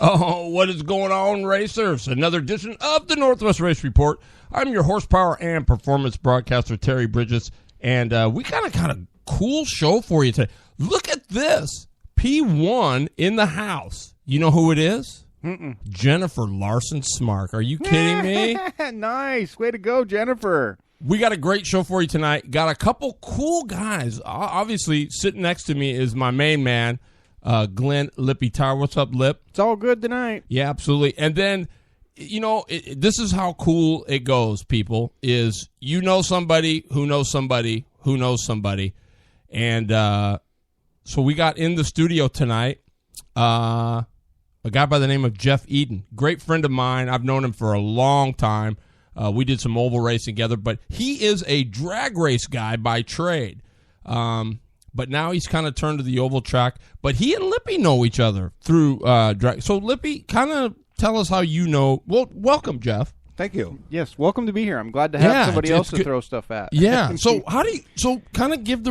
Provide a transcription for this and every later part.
Oh, what is going on, racers? Another edition of the Northwest Race Report. I'm your horsepower and performance broadcaster, Terry Bridges, and we got a kind of cool show for you today. Look at this. P1 in the house. You know who it is? Jennifer Larson Smark. Are you kidding me? Nice. Way to go, Jennifer. We got a great show for you tonight. Got a couple cool guys. Obviously, sitting next to me is my main man, Glenn Lippy Tower. What's up, Lip? It's all good tonight. Yeah, absolutely. And then, you know, this is how cool it goes, people, is you know somebody who knows somebody who knows somebody. And so we got in the studio tonight a guy by the name of Jeff Eden. Great friend of mine. I've known him for a long time. We did some oval racing together, but he is a drag race guy by trade. But now he's kind of turned to the oval track. But he and Lippy know each other through drag. So, Lippy, kind of tell us how you know. Well, welcome, Jeff. Thank you. Yes, welcome to be here. I'm glad to have somebody else to throw stuff at. Yeah. So kind of give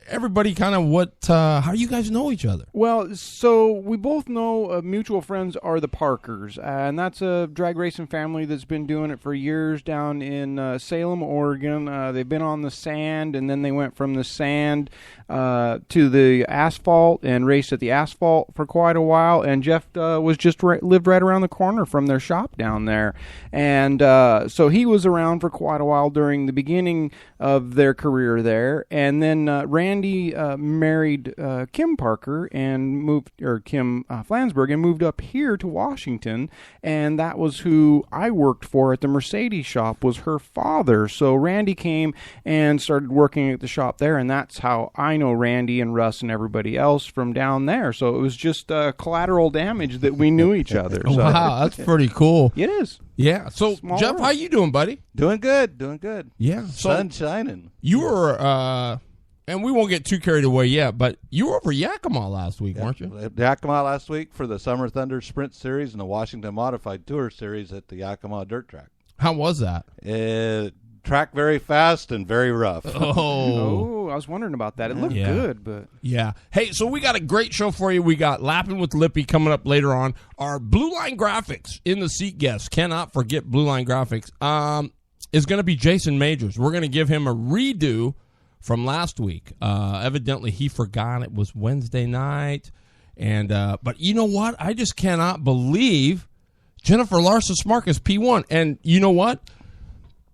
everybody kind of what how you guys know each other. Well, so we both know mutual friends are the Parkers, and that's a drag racing family that's been doing it for years down in Salem, Oregon. They've been on the sand, and then they went from the sand to the asphalt and raced at the asphalt for quite a while. And Jeff was just lived right around the corner from their shop down there, and so he was around for quite a while during the beginning of their career there. And then Randy married Kim Parker and Kim Flansburgh, and moved up here to Washington. And that was who I worked for at the Mercedes shop, was her father. So Randy came and started working at the shop there, and that's how I know Randy and Russ and everybody else from down there. So it was just collateral damage that we knew each other. So. Wow, that's pretty cool. It is. Yeah. So, Small Jeff, world. how you doing, buddy? Doing good. Yeah. Sun shining. You were, and we won't get too carried away yet, but you were over Yakima last week, weren't you? Yakima last week for the Summer Thunder Sprint Series and the Washington Modified Tour Series at the Yakima Dirt Track. How was that? Track very fast and very rough. Oh, I was wondering about that. It looked good, but... Yeah. Hey, so we got a great show for you. We got Lapping with Lippy coming up later on. Our Blue Line Graphics in the seat guest. Cannot forget Blue Line Graphics. Is going to be Jason Majors. We're going to give him a redo from last week. Evidently, he forgot it was Wednesday night. And but you know what? I just cannot believe Jennifer Larson Smark is P1. And you know what?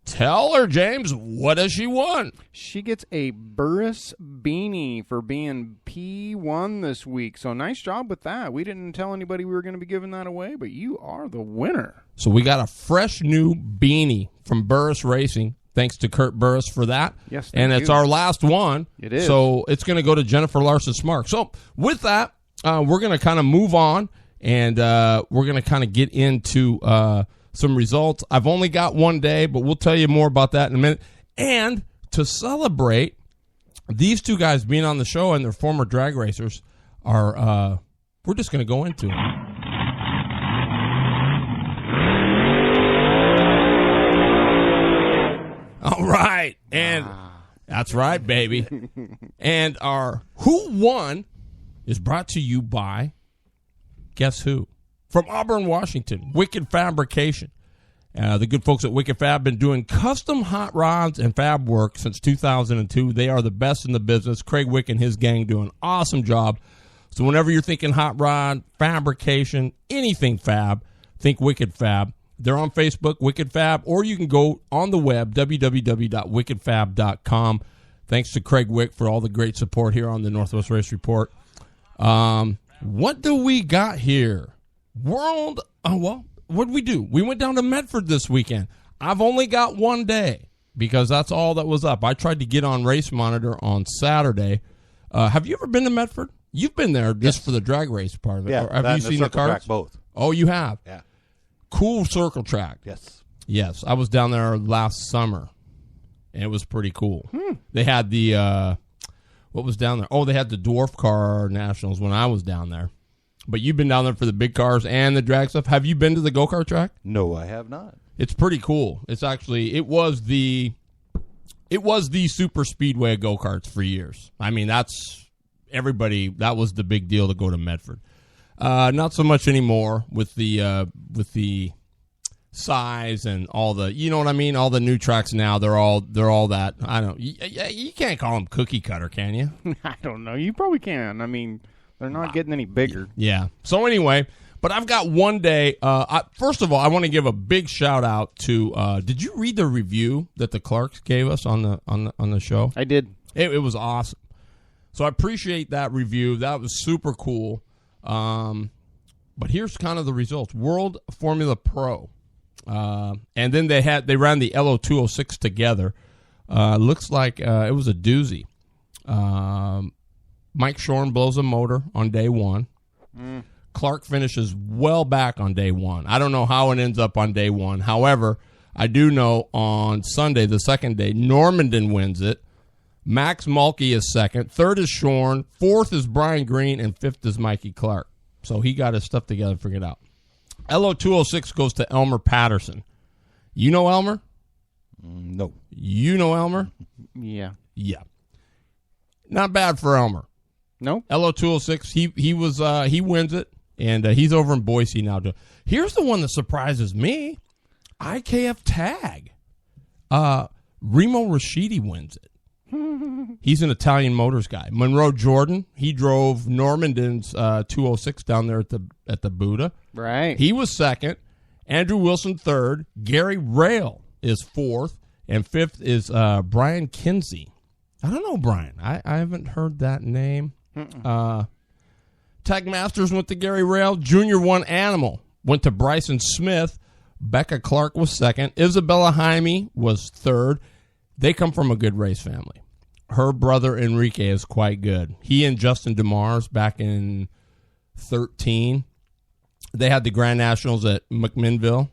Tell her, James, what does she want? She gets a Burris beanie for being P1 this week. So nice job with that. We didn't tell anybody we were going to be giving that away, but you are the winner. So we got a fresh new beanie from Burris Racing. Thanks to Kurt Burris for that. Yes, and it's our last one. It is. So it's going to go to Jennifer Larson Smark. So with that, we're going to kind of move on, and we're going to kind of get into some results. I've only got one day, but we'll tell you more about that in a minute. And to celebrate these two guys being on the show and their former drag racers, are we're just going to go into it. All right. And that's right, baby. And our Who Won is brought to you by, guess who? From Auburn, Washington, Wicked Fabrication. The good folks at Wicked Fab have been doing custom hot rods and fab work since 2002. They are the best in the business. Craig Wick and his gang do an awesome job. So whenever you're thinking hot rod, fabrication, anything fab, think Wicked Fab. They're on Facebook, Wicked Fab, or you can go on the web, www.wickedfab.com. Thanks to Craig Wick for all the great support here on the Northwest Race Report. What do we got here? What did we do? We went down to Medford this weekend. I've only got one day because that's all that was up. I tried to get on Race Monitor on Saturday. Have you ever been to Medford? You've been there just for the drag race part of it. Yeah, have you seen the cars? Track, both. Oh, you have? Yeah. Cool circle track. Yes. I was down there last summer, and it was pretty cool. They had the, what was down there? Oh, they had the Dwarf Car Nationals when I was down there. But you've been down there for the big cars and the drag stuff. Have you been to the go-kart track? No, I have not. It's pretty cool. It's actually, it was the super speedway of go-karts for years. I mean, that was the big deal to go to Medford. Not so much anymore with the size and all the, you know what I mean? All the new tracks now, they're all that. I don't. You can't call them cookie cutter, can you? I don't know. You probably can. I mean, they're not getting any bigger. Yeah. So anyway, but I've got one day. First of all, I want to give a big shout out to. Did you read the review that the Clarks gave us on the show? I did. It was awesome. So I appreciate that review. That was super cool. But here's kind of the results. World Formula Pro. And then they ran the LO206 together. Looks like it was a doozy. Mike Shorn blows a motor on day one. Clark finishes well back on day one. I don't know how it ends up on day one. However, I do know on Sunday, the second day, Normandin wins it. Max Mulkey is second. Third is Shorn. Fourth is Brian Green. And fifth is Mikey Clark. So he got his stuff together and figured it out. LO206 goes to Elmer Patterson. You know Elmer? No. You know Elmer? Yeah. Yeah. Not bad for Elmer. No. LO206, he wins it, and he's over in Boise now. Here's the one that surprises me. IKF Tag. Remo Rashidi wins it. He's an Italian Motors guy. Monroe Jordan, he drove Normandin's 206 down there at the Buddha. Right. He was second. Andrew Wilson third. Gary Rail is fourth. And fifth is Brian Kinsey. I don't know Brian. I haven't heard that name. Tag Masters went to Gary Rail. Junior 1 Animal went to Bryson Smith. Becca Clark was second. Isabella Jaime was third. They come from a good race family. Her brother Enrique is quite good. He and Justin DeMars back in 2013, they had the Grand Nationals at McMinnville.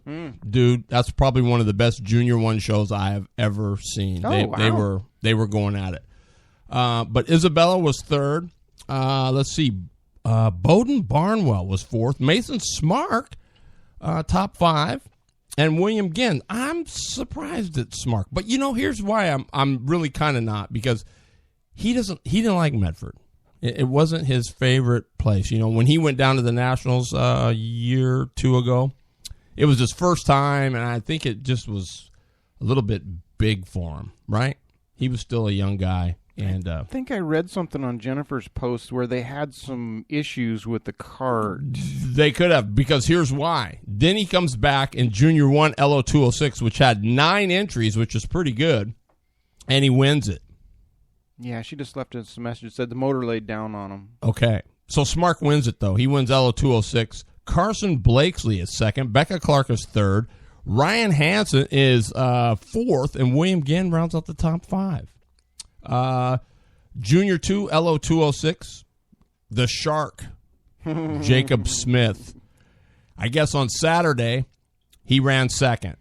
Dude, that's probably one of the best Junior 1 shows I have ever seen. Wow. They were going at it. But Isabella was third. Let's see. Bowden Barnwell was fourth. Mason Smark, top five. And William Ginn, I'm surprised at Smark. But, here's why I'm really kind of not. Because he didn't like Medford. It wasn't his favorite place. When he went down to the Nationals a year or two ago, it was his first time. And I think it just was a little bit big for him, right? He was still a young guy. And I think I read something on Jennifer's post where they had some issues with the card. They could have, because here's why. Then he comes back in Junior 1 LO206, which had 9 entries, which is pretty good, and he wins it. Yeah, she just left us a message, said the motor laid down on him. Okay. So Smark wins it, though. He wins LO206. Carson Blakesley is second. Becca Clark is third. Ryan Hansen is fourth, and William Ginn rounds out the top 5. Junior 2 LO206, the Shark, Jacob Smith. I guess on Saturday he ran second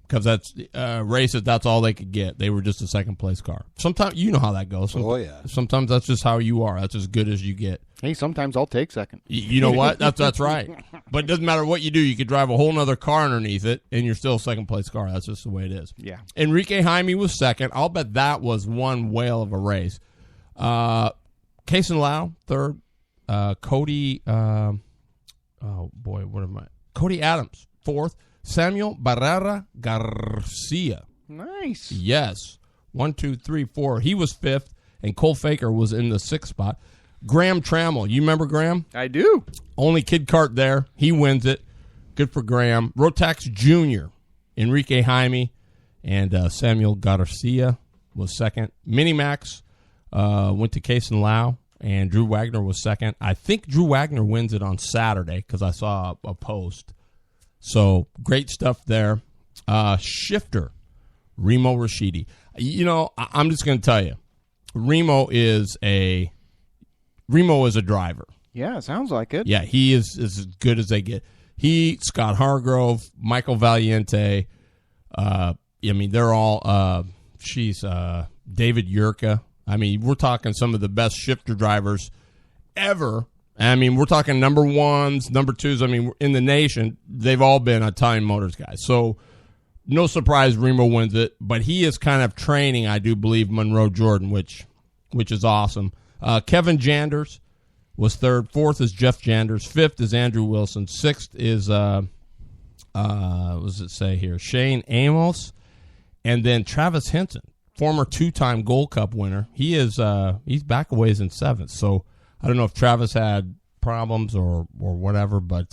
because that's races. That's all they could get. They were just a second place car. Sometimes you know how that goes. Sometimes that's just how you are. That's as good as you get. Hey, sometimes I'll take second. You know what? That's right. But it doesn't matter what you do. You could drive a whole nother car underneath it, and you're still a second-place car. That's just the way it is. Yeah. Enrique Jaime was second. I'll bet that was one whale of a race. Kason Lau, third. Cody, Cody Adams, fourth. Samuel Barrera Garcia. Nice. Yes. 1, 2, 3, 4. He was fifth, and Cole Faker was in the sixth spot. Graham Trammell. You remember Graham? I do. Only kid kart there. He wins it. Good for Graham. Rotax Jr., Enrique Jaime, and Samuel Garcia was second. Minimax went to Kason Lau, and Drew Wagner was second. I think Drew Wagner wins it on Saturday because I saw a post. So great stuff there. Shifter, Remo Rashidi. I'm just going to tell you, Remo is a driver. Yeah, sounds like it. Yeah, he is as good as they get. Scott Hargrove, Michael Valiente. They're all. David Yurka. We're talking some of the best shifter drivers ever. We're talking number ones, number twos. In the nation, they've all been Italian Motors guys. So no surprise, Remo wins it. But he is kind of training, I do believe, Monroe Jordan, which is awesome. Kevin Janders was third. Fourth is Jeff Janders. Fifth is Andrew Wilson. Sixth is what does it say here? Shane Amos, and then Travis Hinton, former 2-time Gold Cup winner. He is he's back a ways in seventh. So I don't know if Travis had problems or whatever, but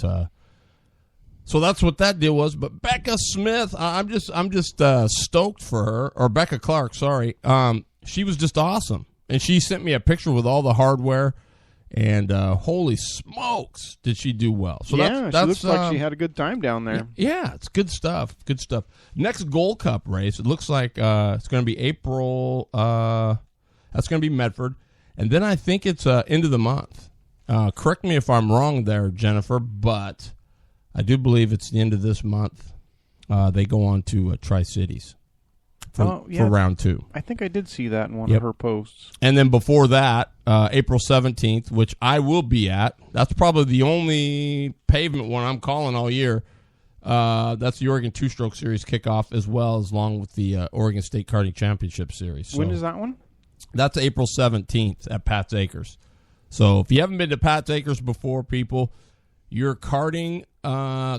so that's what that deal was. But Becca Smith, I'm just stoked for her, or Becca Clark, sorry. She was just awesome, and she sent me a picture with all the hardware. And holy smokes, did she do well? So yeah, that's she looks like she had a good time down there. Yeah, it's good stuff. Good stuff. Next Gold Cup race, it looks like it's going to be April. That's going to be Medford, and then I think it's end of the month. Correct me if I'm wrong there, Jennifer, but I do believe it's the end of this month. They go on to Tri-Cities for round 2. I think I did see that in one of her posts. And then before that, April 17th, which I will be at. That's probably the only pavement one I'm calling all year. That's the Oregon Two-Stroke Series kickoff, as well as along with the Oregon State Karting Championship Series. So when is that one? That's April 17th at Pat's Acres. So if you haven't been to Pat's Acres before, people, your karting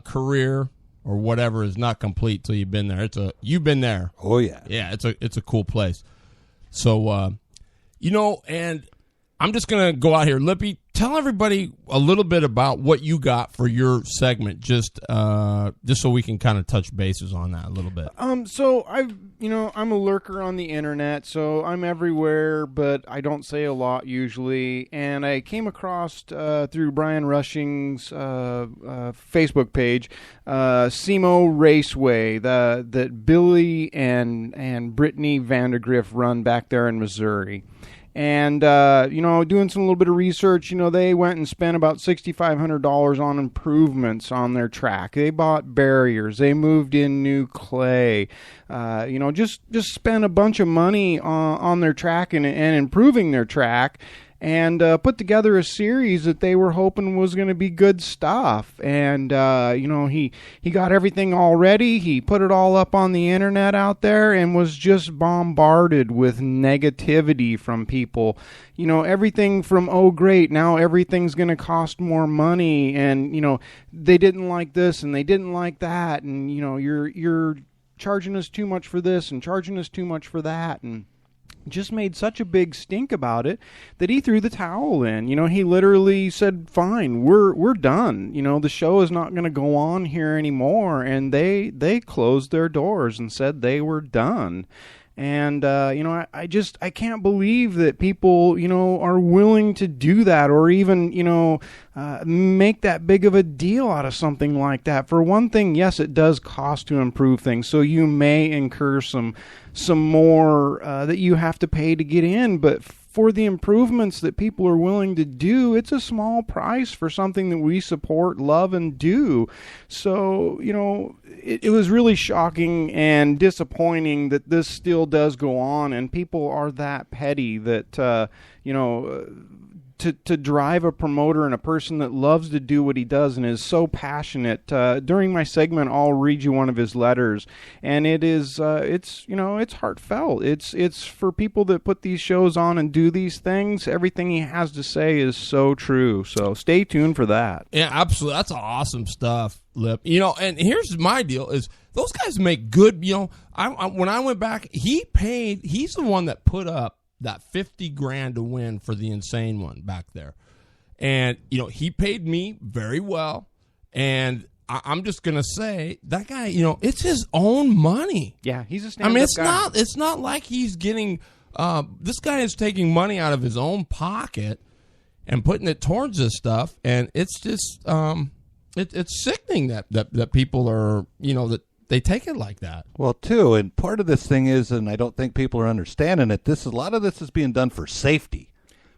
career or whatever is not complete till you've been there. You've been there. Oh yeah. Yeah, it's a cool place. So and I'm just gonna go out here. Lippy, tell everybody a little bit about what you got for your segment, just so we can kind of touch bases on that a little bit. So I'm a lurker on the internet, so I'm everywhere, but I don't say a lot usually. And I came across through Brian Rushing's Facebook page, SEMO Raceway, that Billy and Brittany Vandergriff run back there in Missouri. And, doing some little bit of research, they went and spent about $6,500 on improvements on their track. They bought barriers. They moved in new clay. Just spent a bunch of money on their track and improving their track. And put together a series that they were hoping was going to be good stuff. And, he got everything all ready. He put it all up on the internet out there and was just bombarded with negativity from people. Everything from, oh, great, now everything's going to cost more money. And, they didn't like this and they didn't like that. And, you're charging us too much for this and charging us too much for that. And just made such a big stink about it that he threw the towel in. He literally said, fine, we're done. The show is not going to go on here anymore. And they closed their doors and said they were done. And, I can't believe that people, are willing to do that or even, make that big of a deal out of something like that. For one thing, yes, it does cost to improve things. So you may incur some more that you have to pay to get in. But for the improvements that people are willing to do, it's a small price for something that we support, love, and do. So, it was really shocking and disappointing that this still does go on, and people are that petty that, to drive a promoter and a person that loves to do what he does and is so passionate. During my segment, I'll read you one of his letters, and it is, it's heartfelt. It's for people that put these shows on and do these things. Everything he has to say is so true. So stay tuned for that. Yeah, absolutely. That's awesome stuff, Lip. And here's my deal is those guys make good, when I went back, he's the one that put up that $50,000 to win for the Insane one back there. And, he paid me very well. And I'm just going to say that guy, it's his own money. Yeah, he's a stand-up guy. It's not like he's getting, this guy is taking money out of his own pocket and putting it towards this stuff. And it's just, it's sickening that people are, that they take it like that. Well, too, and part of this thing is, and I don't think people are understanding it, a lot of this is being done for safety.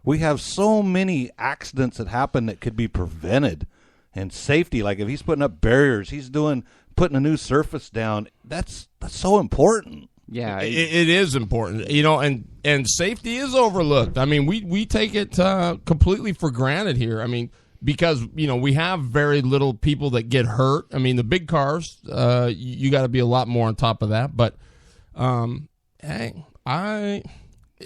We have so many accidents that happen that could be prevented, and safety, like if he's putting up barriers, putting a new surface down, that's so important. Yeah, it is important, and safety is overlooked. I mean, we take it completely for granted here. I mean, because, we have very little people that get hurt. I mean, the big cars, you got to be a lot more on top of that. But, hey,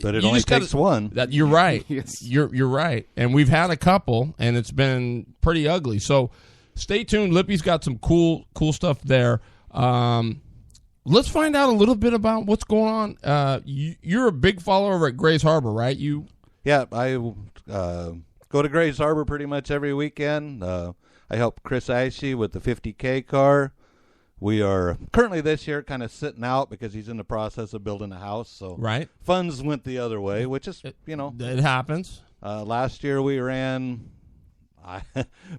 But it you only just gotta- takes one. That you're right. Yes. You're right. And we've had a couple, and it's been pretty ugly. So stay tuned. Lippy's got some cool stuff there. Let's find out a little bit about what's going on. You're a big follower over at Grays Harbor, right? Yeah, I go to Grays Harbor pretty much every weekend. I help Chris Ashe with the 50K car. We are currently this year kind of sitting out because he's in the process of building a house. So Right. funds went the other way, which is, It happens. last year we ran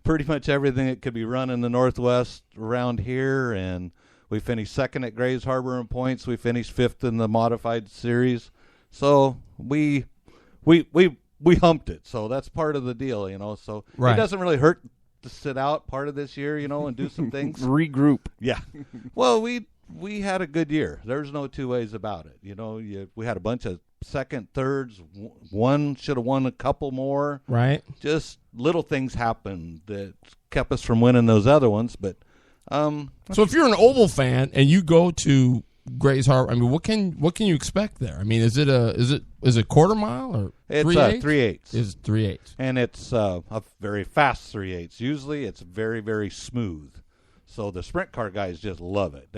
pretty much everything that could be run in the Northwest around here, and we finished second at Grays Harbor in points. We finished fifth in the modified series. So we humped it. So that's part of the deal, So Right. it doesn't really hurt to sit out part of this year, and do some things. Regroup. Yeah. Well, we had a good year. There's no two ways about it. We had a bunch of second, thirds. One should have won a couple more. Right. Just little things happened that kept us from winning those other ones. But So if you're an oval fan and you go to Grays Harbor, I mean, what can you expect there? I mean, is it quarter mile or it's 3/8? 3/8. Is 3/8. And it's a very fast 3/8. Usually it's very, very smooth. So the sprint car guys just love it.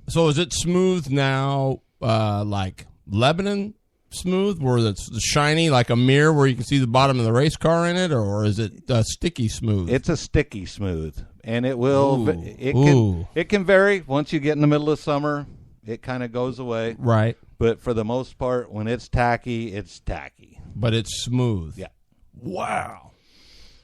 So is it smooth now, like Lebanon smooth, where it's shiny like a mirror, where you can see the bottom of the race car in it, or is it sticky smooth? It's a sticky smooth, and it will. Ooh. It can vary. Once you get in the middle of summer, it kind of goes away. Right. But for the most part, when it's tacky, it's tacky. But it's smooth. Yeah. Wow.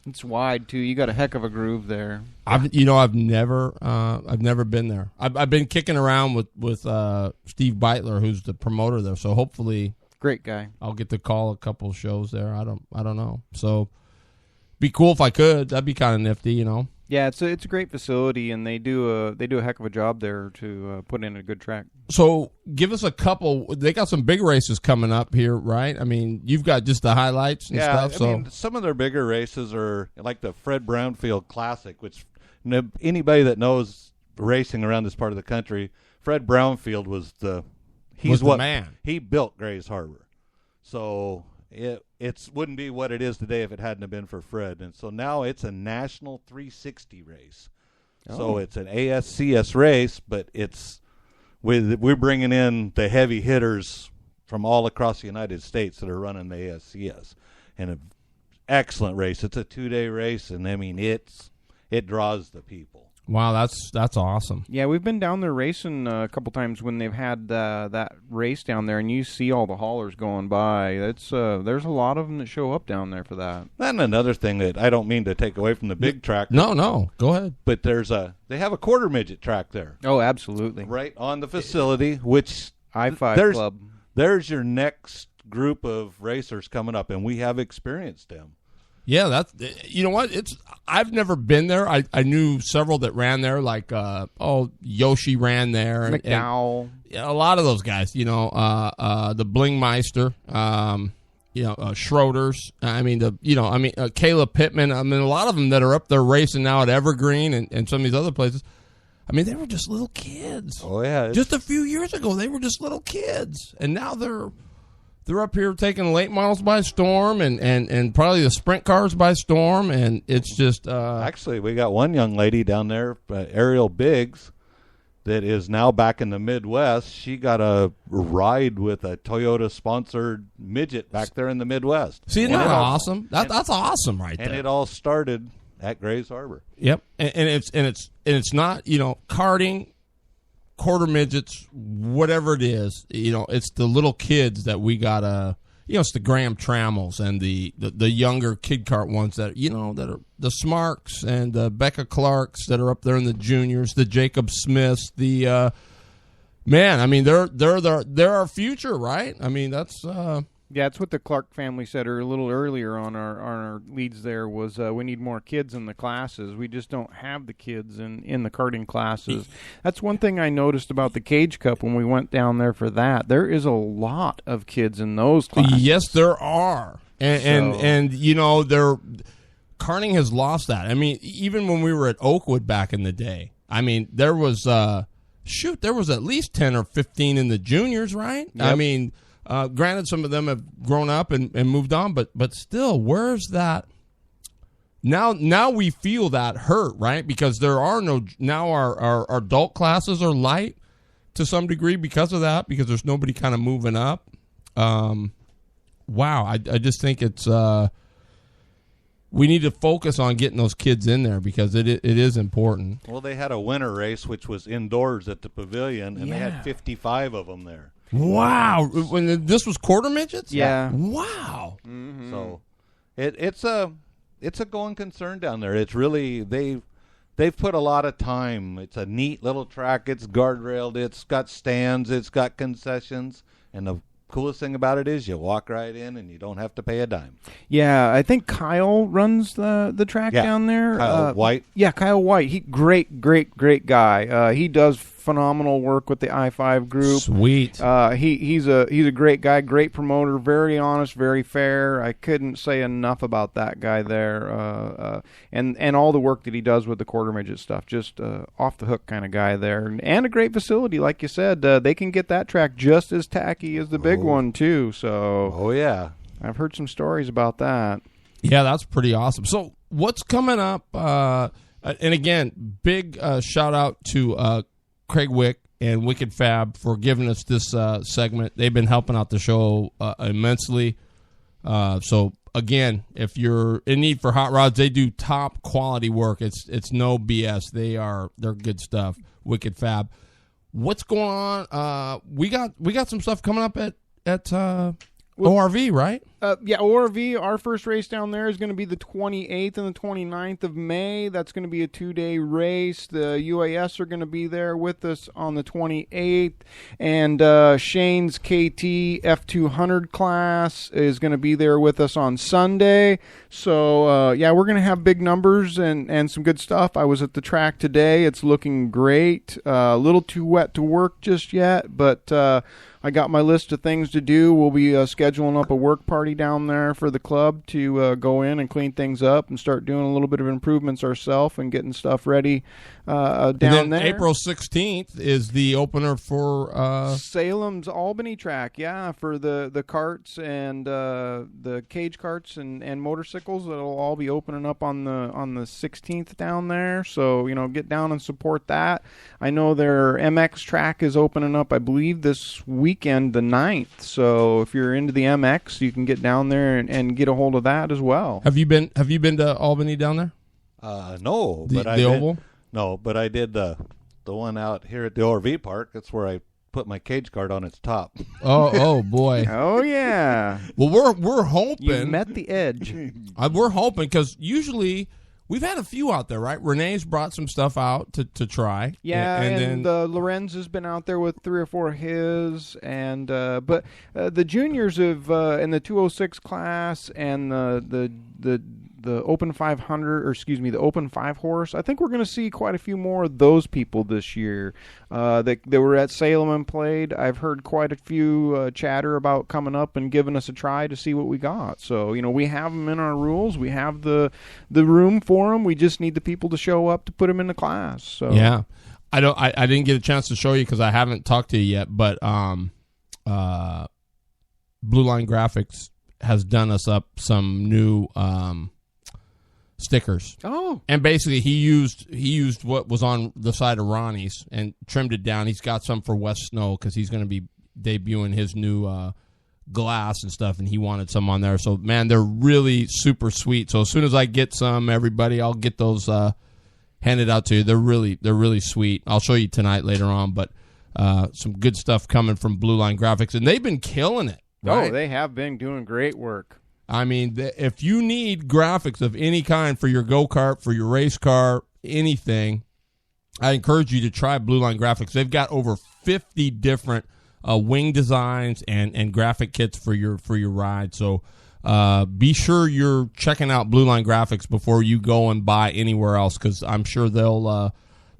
It's wide too. You got a heck of a groove there. I've never been there. I've been kicking around with Steve Beitler, who's the promoter there. So hopefully, Great guy. I'll get to call a couple shows there. I don't know. So, be cool if I could. That'd be kind of nifty, Yeah, it's a great facility, and they do a heck of a job there to put in a good track. So, give us a couple. They got some big races coming up here, right? I mean, you've got just the highlights and stuff. I So, mean, some of their bigger races are like the Fred Brownfield Classic, which anybody that knows racing around this part of the country, Fred Brownfield was the man. He built Grays Harbor. So it wouldn't be what it is today if it hadn't have been for Fred. And so now it's a national 360 race. So it's an ASCS race, but we're bringing in the heavy hitters from all across the United States that are running the ASCS. And an excellent race. It's a 2-day race, and I mean it draws the people. wow, that's awesome. Yeah, we've been down there racing a couple times when they've had that race down there, and you see all the haulers going by. There's a lot of them that show up down there for that. And another thing that I don't mean to take away from the big track, No, go ahead. but they have a quarter midget track there, Oh, absolutely. right on the facility, which I-5 Club. There's your next group of racers coming up, and we have experienced them. Yeah, that's you know what? I've never been there. I knew several that ran there, like Yoshi ran there, and McDowell. a lot of those guys. The Blingmeister, Schroeder's. Caleb Pittman. I mean, a lot of them that are up there racing now at Evergreen and some of these other places. I mean, they were just little kids. Oh yeah, Just a few years ago, they were just little kids, and now they're up here taking late models by storm and probably the sprint cars by storm, and it's just actually we got one young lady down there, Ariel Biggs, that is now back in the Midwest. She got a ride with a Toyota sponsored midget back there in the Midwest. See, isn't that awesome? That's awesome, right And there. it all started at Grays Harbor. Yep, and it's not karting, quarter midgets, whatever it is. It's the little kids that we gotta. It's the Graham Trammels and the younger kid kart ones that that are the Smarks and the Becca Clarks that are up there in the juniors, the Jacob Smiths, the man. I mean, they're our future, right? I mean, that's. Yeah, it's what the Clark family said a little earlier on our leads there was we need more kids in the classes. We just don't have the kids in the karting classes. That's one thing I noticed about the Cage Cup when we went down there for that. There is a lot of kids in those classes. Yes, there are. And karting has lost that. I mean, even when we were at Oakwood back in the day, I mean, there was there was at least 10 or 15 in the juniors, right? Yep. I mean, Granted, some of them have grown up and moved on, but still, where's that? Now we feel that hurt, right? Because there are no now our adult classes are light to some degree because of that, because there's nobody kind of moving up. Wow, I just think it's we need to focus on getting those kids in there because it is important. Well, they had a winter race which was indoors at the pavilion, and they had 55 of them there. Wow, when this was quarter midgets? Yeah. Wow. Mm-hmm. So it's a going concern down there. It's really they've put a lot of time. It's a neat little track. It's guardrailed. It's got stands. It's got concessions. And the coolest thing about it is you walk right in and you don't have to pay a dime. Yeah, I think Kyle runs the track down there. Kyle White. Yeah, Kyle White. He great guy. He does phenomenal work with the I-5 group. Sweet. He's a great guy, great promoter, very honest, very fair. I couldn't say enough about that guy there. And all the work that he does with the quarter midget stuff, just off the hook kind of guy there, and a great facility, like you said. They can get that track just as tacky as the big one too. So, oh yeah, I've heard some stories about that. Yeah, that's pretty awesome. So, what's coming up? And again, big shout out to Craig Wick and Wicked Fab for giving us this segment. They've been helping out the show immensely. So again, if you're in need for hot rods, they do top quality work. It's no BS. They're good stuff. Wicked Fab. What's going on? We got some stuff coming up at ORV, right? Yeah, ORV, our first race down there is going to be the 28th and the 29th of May. That's going to be a 2-day race. The UAS are going to be there with us on the 28th. And Shane's KT F200 class is going to be there with us on Sunday. So, yeah, we're going to have big numbers and some good stuff. I was at the track today. It's looking great. A little too wet to work just yet, but I got my list of things to do. We'll be scheduling up a work party down there for the club to go in and clean things up and start doing a little bit of improvements ourselves and getting stuff ready down and then there. April 16th is the opener for Salem's Albany track, yeah, for the carts and the cage carts and motorcycles. That'll all be opening up on the 16th down there. So, get down and support that. I know their MX track is opening up, I believe, this weekend, the 9th. So if you're into the MX, you can get down there and get a hold of that as well. Have you been to Albany down there? No, The oval? No, but I did the one out here at the ORV park. That's where I put my cage cart on its top. Oh boy. Oh yeah. Well, we're hoping You met the edge. we're hoping because usually we've had a few out there, right? Renee's brought some stuff out to try. Yeah, and then Lorenz has been out there with 3 or 4 of his, and but the juniors have in the 206 class and the Open 500, or excuse me, the Open 5 horse. I think we're going to see quite a few more of those people this year. They were at Salem and played. I've heard quite a few chatter about coming up and giving us a try to see what we got. So we have them in our rules. We have the room for them. We just need the people to show up to put them in the class. So yeah, I didn't get a chance to show you because I haven't talked to you yet. But Blue Line Graphics has done us up some new stickers. Oh. And basically he used what was on the side of Ronnie's and trimmed it down. He's got some for West Snow because he's going to be debuting his new glass and stuff, and he wanted some on there. So, man, they're really super sweet. So as soon as I get some, everybody, I'll get those handed out to you. They're really sweet. I'll show you tonight later on, but some good stuff coming from Blue Line Graphics, and they've been killing it. Right? Oh, they have been doing great work. I mean, if you need graphics of any kind for your go-kart, for your race car, anything, I encourage you to try Blue Line Graphics. They've got over 50 different wing designs and graphic kits for your ride. So be sure you're checking out Blue Line Graphics before you go and buy anywhere else, because I'm sure they'll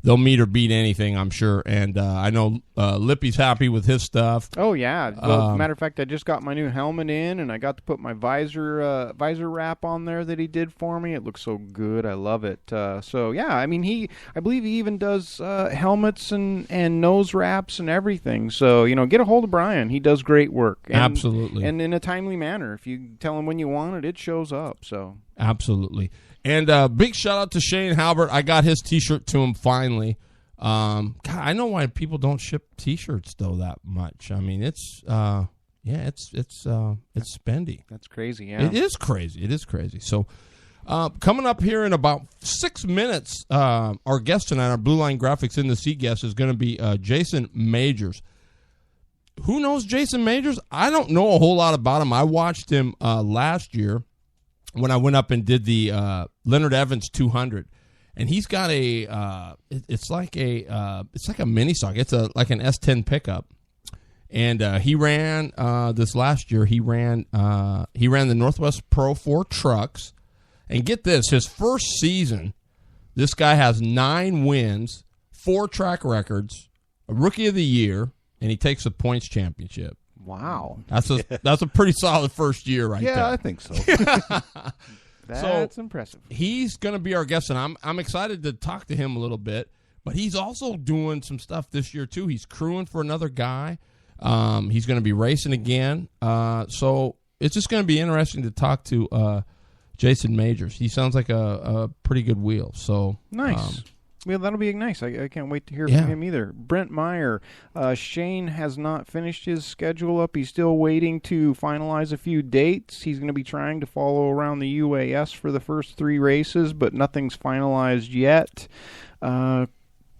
they'll meet or beat anything, I'm sure. And I know Lippy's happy with his stuff. Oh yeah. Well, matter of fact, I just got my new helmet in, and I got to put my visor wrap on there that he did for me. It looks so good. I love it. So yeah, I mean, I believe he even does helmets and nose wraps and everything. So get a hold of Brian. He does great work. And, Absolutely. And in a timely manner. If you tell him when you want it, it shows up. So absolutely. And big shout out to Shane Halbert. I got his T-shirt to him finally. God, I know why people don't ship T-shirts though that much. I mean, it's spendy. That's crazy. Yeah, it is crazy. It is crazy. So, coming up here in about 6 minutes, our guest tonight, our Blue Line Graphics in the Seat guest, is going to be Jason Majors. Who knows Jason Majors? I don't know a whole lot about him. I watched him last year when I went up and did the Leonard Evans 200, and he's got it's like a mini stock. It's like an S10 pickup, and he ran this last year. He ran the Northwest Pro 4 trucks, and get this, his first season, this guy has 9 wins, 4 track records, a Rookie of the Year, and he takes a points championship. Wow. That's a pretty solid first year right there. Yeah, I think so. That's impressive. He's going to be our guest, and I'm excited to talk to him a little bit. But he's also doing some stuff this year, too. He's crewing for another guy. He's going to be racing again. So it's just going to be interesting to talk to Jason Majors. He sounds like a pretty good wheel. So nice. Well, that'll be nice. I can't wait to hear from him either. Brent Meyer, Shane has not finished his schedule up. He's still waiting to finalize a few dates. He's going to be trying to follow around the UAS for the first 3 races, but nothing's finalized yet.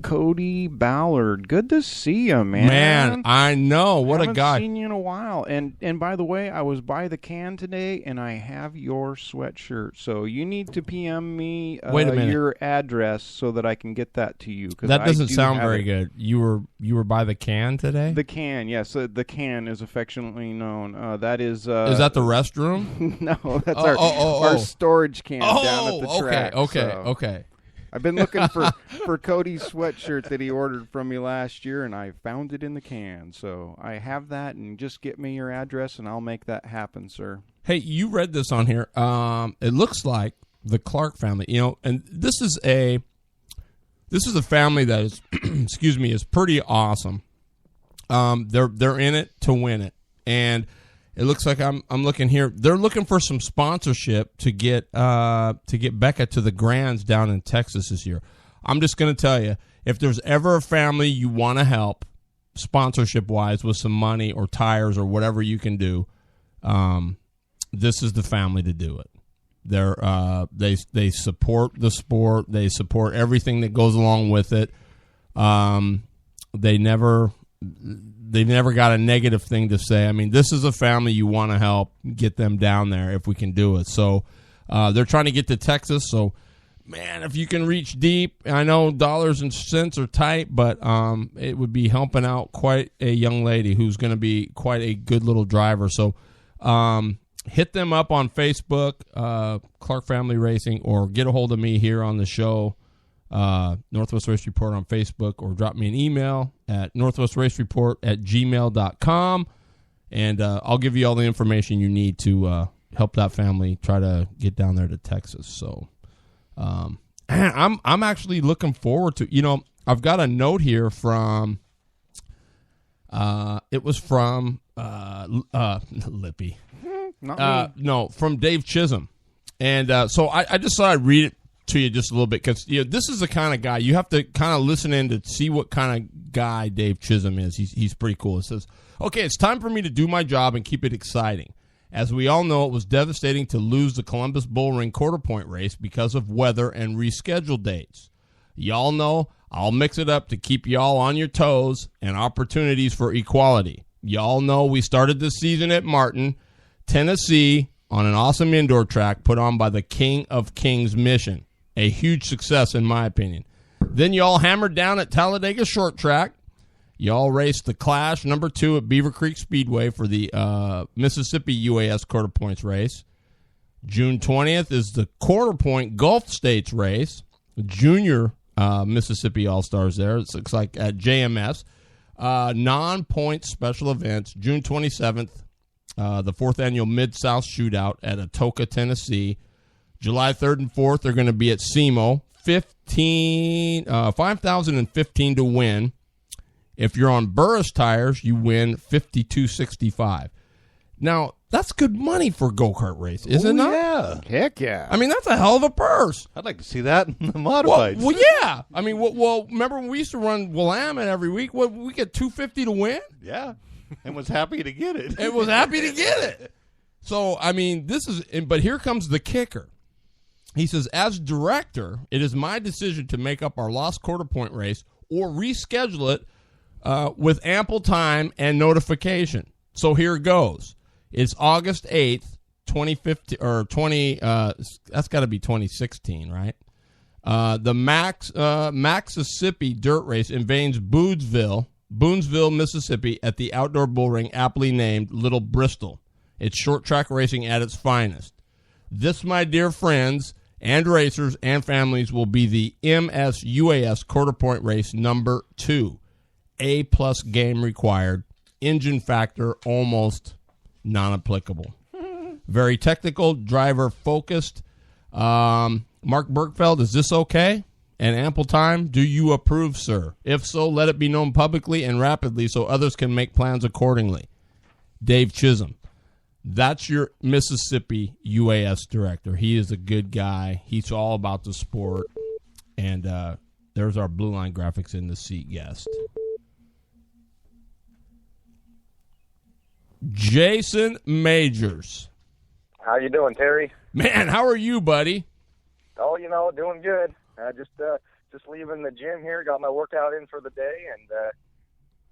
Cody Ballard, good to see you, man. Man, I know. What a guy. I haven't seen you in a while. And by the way, I was by the can today, and I have your sweatshirt. So you need to PM me your address so that I can get that to you. That doesn't sound very good. You were by the can today? The can, yes. The can is affectionately known. That is... is that the restroom? No, that's our storage can down at the track. Okay. I've been looking for Cody's sweatshirt that he ordered from me last year, and I found it in the can. So I have that, and just get me your address, and I'll make that happen, sir. Hey, you read this on here. It looks like the Clark family, and this is a family that is, excuse me, is pretty awesome. They're in it to win it, and it looks like I'm looking here. They're looking for some sponsorship to get Becca to the Grands down in Texas this year. I'm just going to tell you, if there's ever a family you want to help sponsorship wise with some money or tires or whatever you can do, this is the family to do it. They support the sport. They support everything that goes along with it. They've never got a negative thing to say. I mean, this is a family you want to help get them down there if we can do it. So they're trying to get to Texas. So, man, if you can reach deep, I know dollars and cents are tight, but it would be helping out quite a young lady who's going to be quite a good little driver. So hit them up on Facebook, Clark Family Racing, or get a hold of me here on the show. Northwest Race Report on Facebook, or drop me an email at northwestracereport@gmail.com, and I'll give you all the information you need to help that family try to get down there to Texas. So I'm actually looking forward to, I've got a note here from it was from Lippy. No, from Dave Chisholm. And so I just thought I'd read it to you just a little bit, because this is the kind of guy you have to kind of listen in to see what kind of guy Dave Chisholm is. He's pretty cool. It says, okay, it's time for me to do my job and keep it exciting. As we all know, it was devastating to lose the Columbus Bull Ring quarter point race because of weather and rescheduled dates. Y'all know I'll mix it up to keep y'all on your toes and opportunities for equality. Y'all know we started this season at Martin, Tennessee, on an awesome indoor track put on by the King of Kings Mission. A huge success, in my opinion. Then y'all hammered down at Talladega Short Track. Y'all raced the Clash number 2 at Beaver Creek Speedway for the Mississippi UAS quarter points race. June 20th is the quarter point Gulf States race, junior Mississippi All-Stars there. It looks like at JMS. Non-point special events, June 27th, the 4th annual Mid-South Shootout at Atoka, Tennessee. July 3rd and 4th, they're going to be at SEMO. $5,015 to win. If you're on Burris tires, you win $5,265. Now, that's good money for go-kart race, is it not? Yeah. Heck yeah. I mean, that's a hell of a purse. I'd like to see that in the modifieds. Well, yeah. I mean, well, remember when we used to run Willamette every week? What, we get $250 to win? Yeah. And was happy to get it. It was happy to get it. So, I mean, but here comes the kicker. He says, as director, it is my decision to make up our lost quarter point race or reschedule it with ample time and notification. So here it goes. It's August 8th, 2015, or 20, that's got to be 2016, right? The Mississippi Dirt Race invades Boonsville, Mississippi, at the outdoor bull ring aptly named Little Bristol. It's short track racing at its finest. This, my dear friends and racers and families, will be the MSUAS quarter point race number 2. A+ game required. Engine factor almost non-applicable. Very technical, driver focused. Mark Bergfeld, is this okay? And ample time? Do you approve, sir? If so, let it be known publicly and rapidly so others can make plans accordingly. Dave Chisholm. That's your Mississippi UAS director. He is a good guy. He's all about the sport. And there's our Blue Line Graphics in the seat guest. Jason Majors. How you doing, Terry? Man, how are you, buddy? Oh, doing good. Just leaving the gym here. Got my workout in for the day and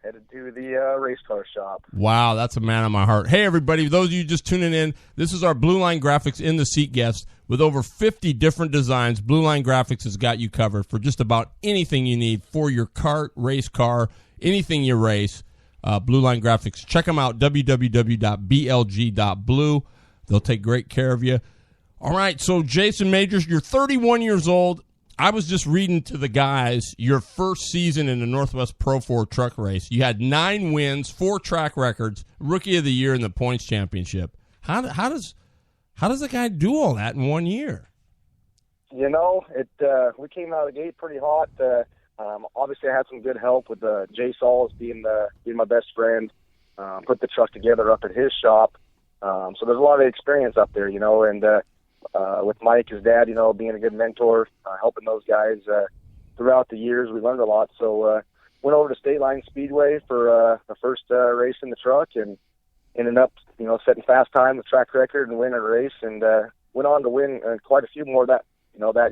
headed to the race car shop. Wow, that's a man on my heart. Hey, everybody, those of you just tuning in, this is our Blue Line Graphics in the seat guest with over 50 different designs. Blue Line Graphics has got you covered for just about anything you need for your kart, race car, anything you race. Blue Line Graphics. Check them out, www.blg.blue. They'll take great care of you. All right, so Jason Majors, you're 31 years old. I was just reading to the guys your first season in the Northwest Pro 4 truck race. You had 9 wins, 4 track records, Rookie of the Year in the points championship. How does a guy do all that in 1 year? We came out of the gate pretty hot. Obviously, I had some good help with Jay Sauls being my best friend. Put the truck together up at his shop. So there's a lot of experience up there, and with Mike, his dad, being a good mentor, helping those guys throughout the years. We learned a lot. So went over to State Line Speedway for the first race in the truck and ended up, setting fast time, the track record, and winning a race. And went on to win quite a few more that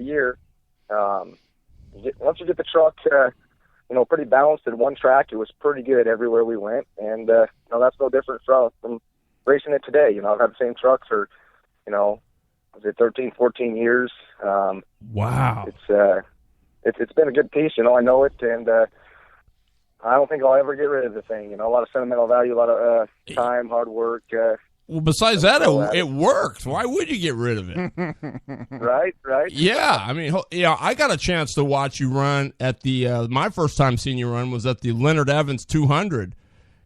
year. Once you get the truck, pretty balanced at one track, it was pretty good everywhere we went. And, that's no different from racing it today. I've had the same truck for, 13, 14 years. Wow. It's been a good piece, I know it. And, I don't think I'll ever get rid of the thing. A lot of sentimental value, a lot of time, hard work. Well, besides that, it worked. Why would you get rid of it? Right. Yeah, I mean, I got a chance to watch you run at the. My first time seeing you run was at the Leonard Evans 200,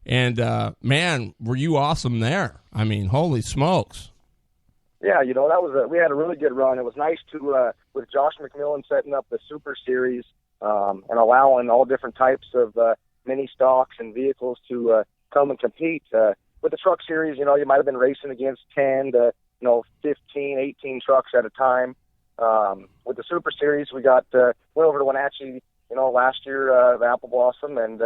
and man, were you awesome there? I mean, holy smokes! Yeah, we had a really good run. It was nice to with Josh McMillan setting up the Super Series and allowing all different types of mini stocks and vehicles to come and compete. With the truck series, you might have been racing against 10 to, 15, 18 trucks at a time. With the Super Series, we went over to Wenatchee, last year, the Apple Blossom, and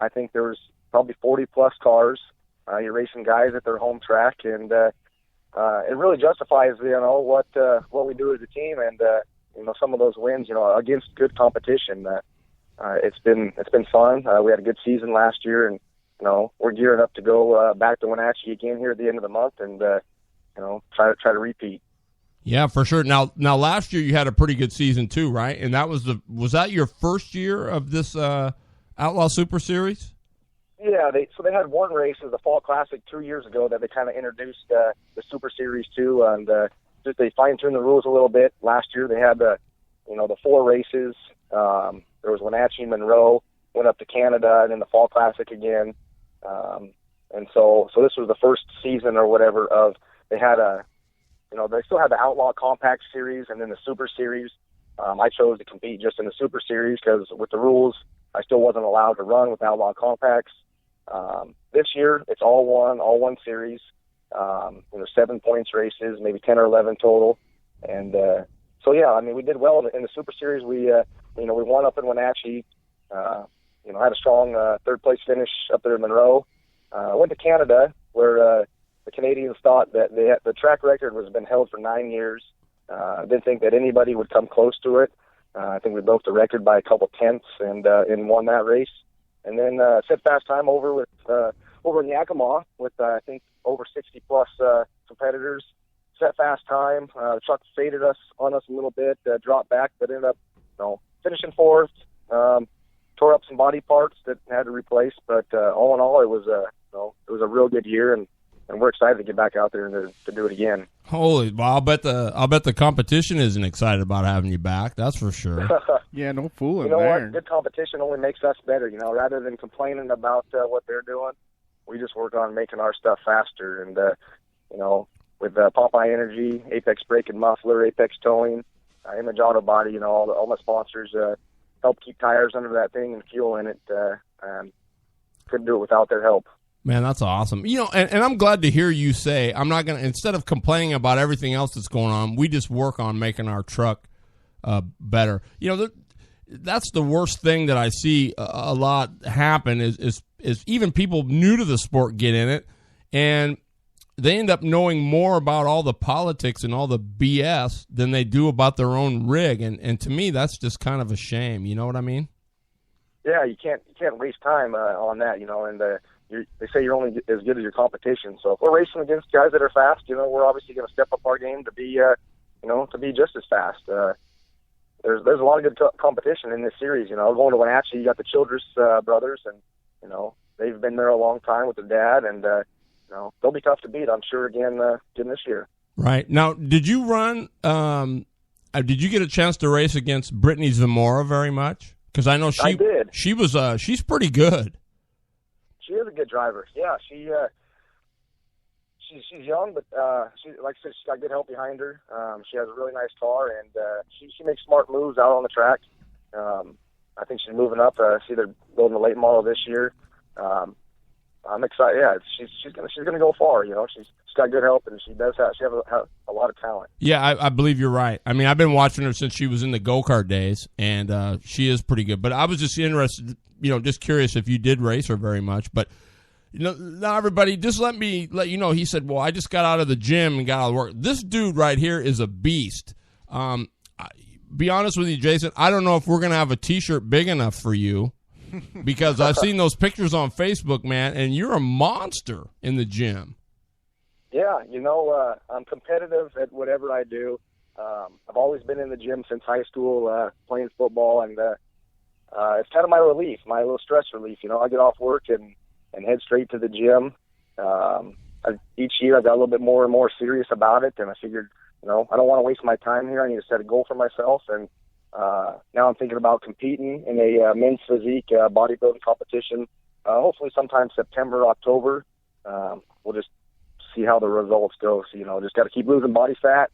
I think there was probably 40-plus cars. You're racing guys at their home track, and it really justifies, what we do as a team, and, some of those wins, against good competition. It's been fun. We had a good season last year, and we're gearing up to go back to Wenatchee again here at the end of the month, and try to repeat. Yeah, for sure. Now, last year you had a pretty good season too, right? And that was that your first year of this Outlaw Super Series? Yeah, they had one race as the Fall Classic 2 years ago that they kind of introduced the Super Series to, and just they fine-tuned the rules a little bit. Last year they had the 4 races. There was Wenatchee, Monroe, went up to Canada, and then the Fall Classic again. And so this was the first season or whatever of, they had they still had the Outlaw Compact Series and then the Super Series. I chose to compete just in the Super Series because with the rules, I still wasn't allowed to run with Outlaw Compacts. This year, it's all one series. 7 points races, maybe 10 or 11 total. And so, yeah, I mean, we did well in the Super Series. We won up in Wenatchee. Had a strong third-place finish up there in Monroe. Went to Canada, where the Canadians thought that the track record was been held for 9 years. Didn't think that anybody would come close to it. I think we broke the record by a couple tenths and won that race. And then set fast time over in Yakima with I think over 60-plus competitors. Set fast time. The truck faded on us a little bit, dropped back, but ended up finishing 4th. Tore up some body parts that had to replace, but all in all, it was a real good year, and we're excited to get back out there and to do it again. Holy! Well, I'll bet the competition isn't excited about having you back. That's for sure. Yeah, no fooling. What? Good competition only makes us better. Rather than complaining about what they're doing, we just work on making our stuff faster. And with Popeye Energy, Apex Brake and Muffler, Apex Towing, Image Auto Body, all my sponsors help keep tires under that thing and fuel in it. Couldn't do it without their help. Man, that's awesome. And I'm glad to hear you say, I'm not going to, instead of complaining about everything else that's going on, we just work on making our truck better. That's the worst thing that I see a lot happen is even people new to the sport get in it, and they end up knowing more about all the politics and all the BS than they do about their own rig. And to me, that's just kind of a shame. You know what I mean? Yeah, you can't waste time on that, and they say you're only as good as your competition. So if we're racing against guys that are fast, we're obviously going to step up our game to be just as fast. There's a lot of good competition in this series. Going to Wenatchee, you got the Childress brothers, and they've been there a long time with their dad, and they'll be tough to beat, I'm sure, again this year. Right. Now, did you run? Did you get a chance to race against Brittany Zamora very much? Because I know I did. She's pretty good. She is a good driver. Yeah, she's young, but she, like I said, she's got good help behind her. She has a really nice car, and she makes smart moves out on the track. I think she's moving up. See, they're building a late model this year. I'm excited. Yeah, she's gonna go far. She's got good help, and she has a lot of talent. Yeah, I believe you're right. I mean, I've been watching her since she was in the go-kart days, and she is pretty good. But I was just interested, just curious if you did race her very much. But now everybody, just let you know. He said, "Well, I just got out of the gym and got out of work." This dude right here is a beast. Be honest with you, Jason, I don't know if we're gonna have a T-shirt big enough for you. Because I've seen those pictures on Facebook, man, and you're a monster in the gym. Yeah, I'm competitive at whatever I do. I've always been in the gym since high school, playing football, and it's kind of my relief, my little stress relief. I get off work and head straight to the gym. Each year I got a little bit more and more serious about it, and I figured, I don't want to waste my time here. I need to set a goal for myself, and now I'm thinking about competing in a men's physique bodybuilding competition, hopefully sometime September, October. We'll just see how the results go. So, just got to keep losing body fat,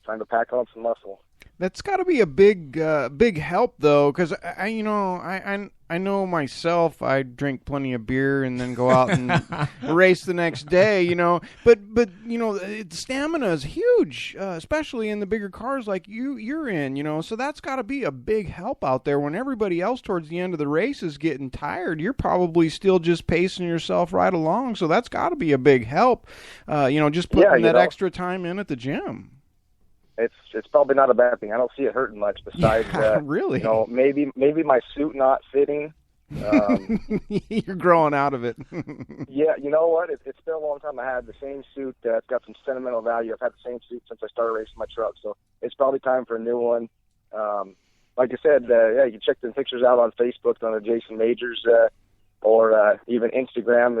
trying to pack on some muscle. That's got to be a big help, though, because I know myself. I drink plenty of beer and then go out and race the next day. But stamina is huge, especially in the bigger cars like you're in. So that's got to be a big help out there when everybody else towards the end of the race is getting tired. You're probably still just pacing yourself right along. So that's got to be a big help. Just putting that extra time in at the gym. It's probably not a bad thing. I don't see it hurting much. Besides, really, maybe my suit not fitting. You're growing out of it. Yeah, you know what? It's been a long time. I had the same suit. It's got some sentimental value. I've had the same suit since I started racing my truck, so it's probably time for a new one. Like I said, you can check the pictures out on Facebook on the Jason Majors, or even Instagram.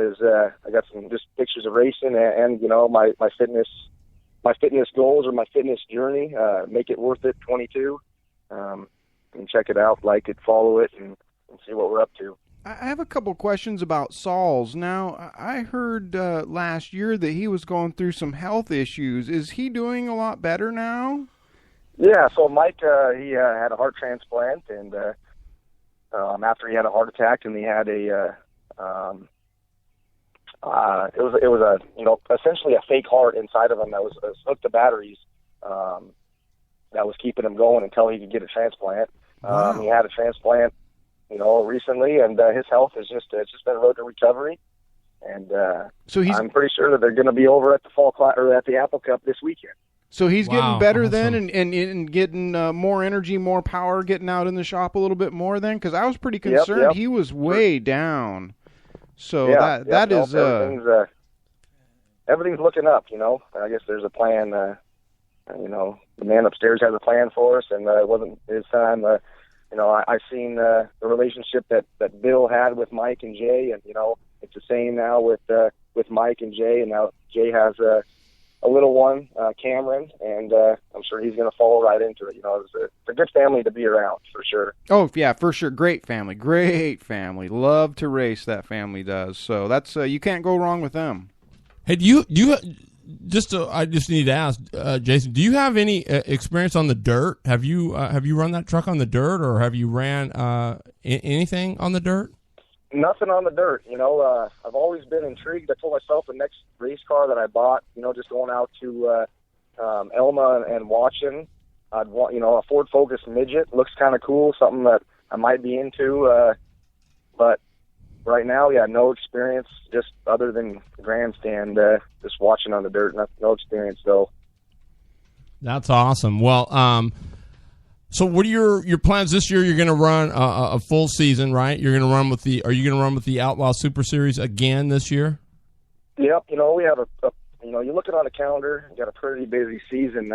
I got some just pictures of racing and my fitness. My fitness goals or my fitness journey, make it worth it 22. and check it out, like it, follow it, and see what we're up to. I have a couple questions about Sauls. Now, I heard last year that he was going through some health issues. Is he doing a lot better now? Yeah, so Mike, he had a heart transplant, and after he had a heart attack, and he had a it was a essentially a fake heart inside of him that was hooked to batteries that was keeping him going until he could get a transplant. Wow. He had a transplant, recently, and his health is it's just been a road to recovery. And so I'm pretty sure that they're going to be over at the or at the Apple Cup this weekend. So he's getting better then, awesome. and getting more energy, more power, getting out in the shop a little bit more then? Because I was pretty concerned. Yep. He was way down. So everything's looking up, I guess there's a plan. The man upstairs has a plan for us, and it wasn't his time. I've seen the relationship that Bill had with Mike and Jay, and, it's the same now with Mike and Jay, and now Jay has a little one, Cameron, and I'm sure he's going to follow right into it. It's a good family to be around, for sure. Oh, yeah, for sure. Great family. Love to race, that family does. So that's you can't go wrong with them. Hey, I just need to ask, Jason, do you have any experience on the dirt? Have you run that truck on the dirt, or have you ran anything on the dirt? Nothing on the dirt. I've always been intrigued. I told myself the next race car that I bought, just going out to Elma and watching, I'd want, a Ford Focus Midget. Looks kind of cool, something that I might be into. But right now, no experience, just other than grandstand, just watching on the dirt. No experience, though. That's awesome. Well, so what are your plans this year? You're going to run a full season, right? You're going to run with are you going to run with the Outlaw Super Series again this year? Yep. We have you look at on the calendar, you got a pretty busy season.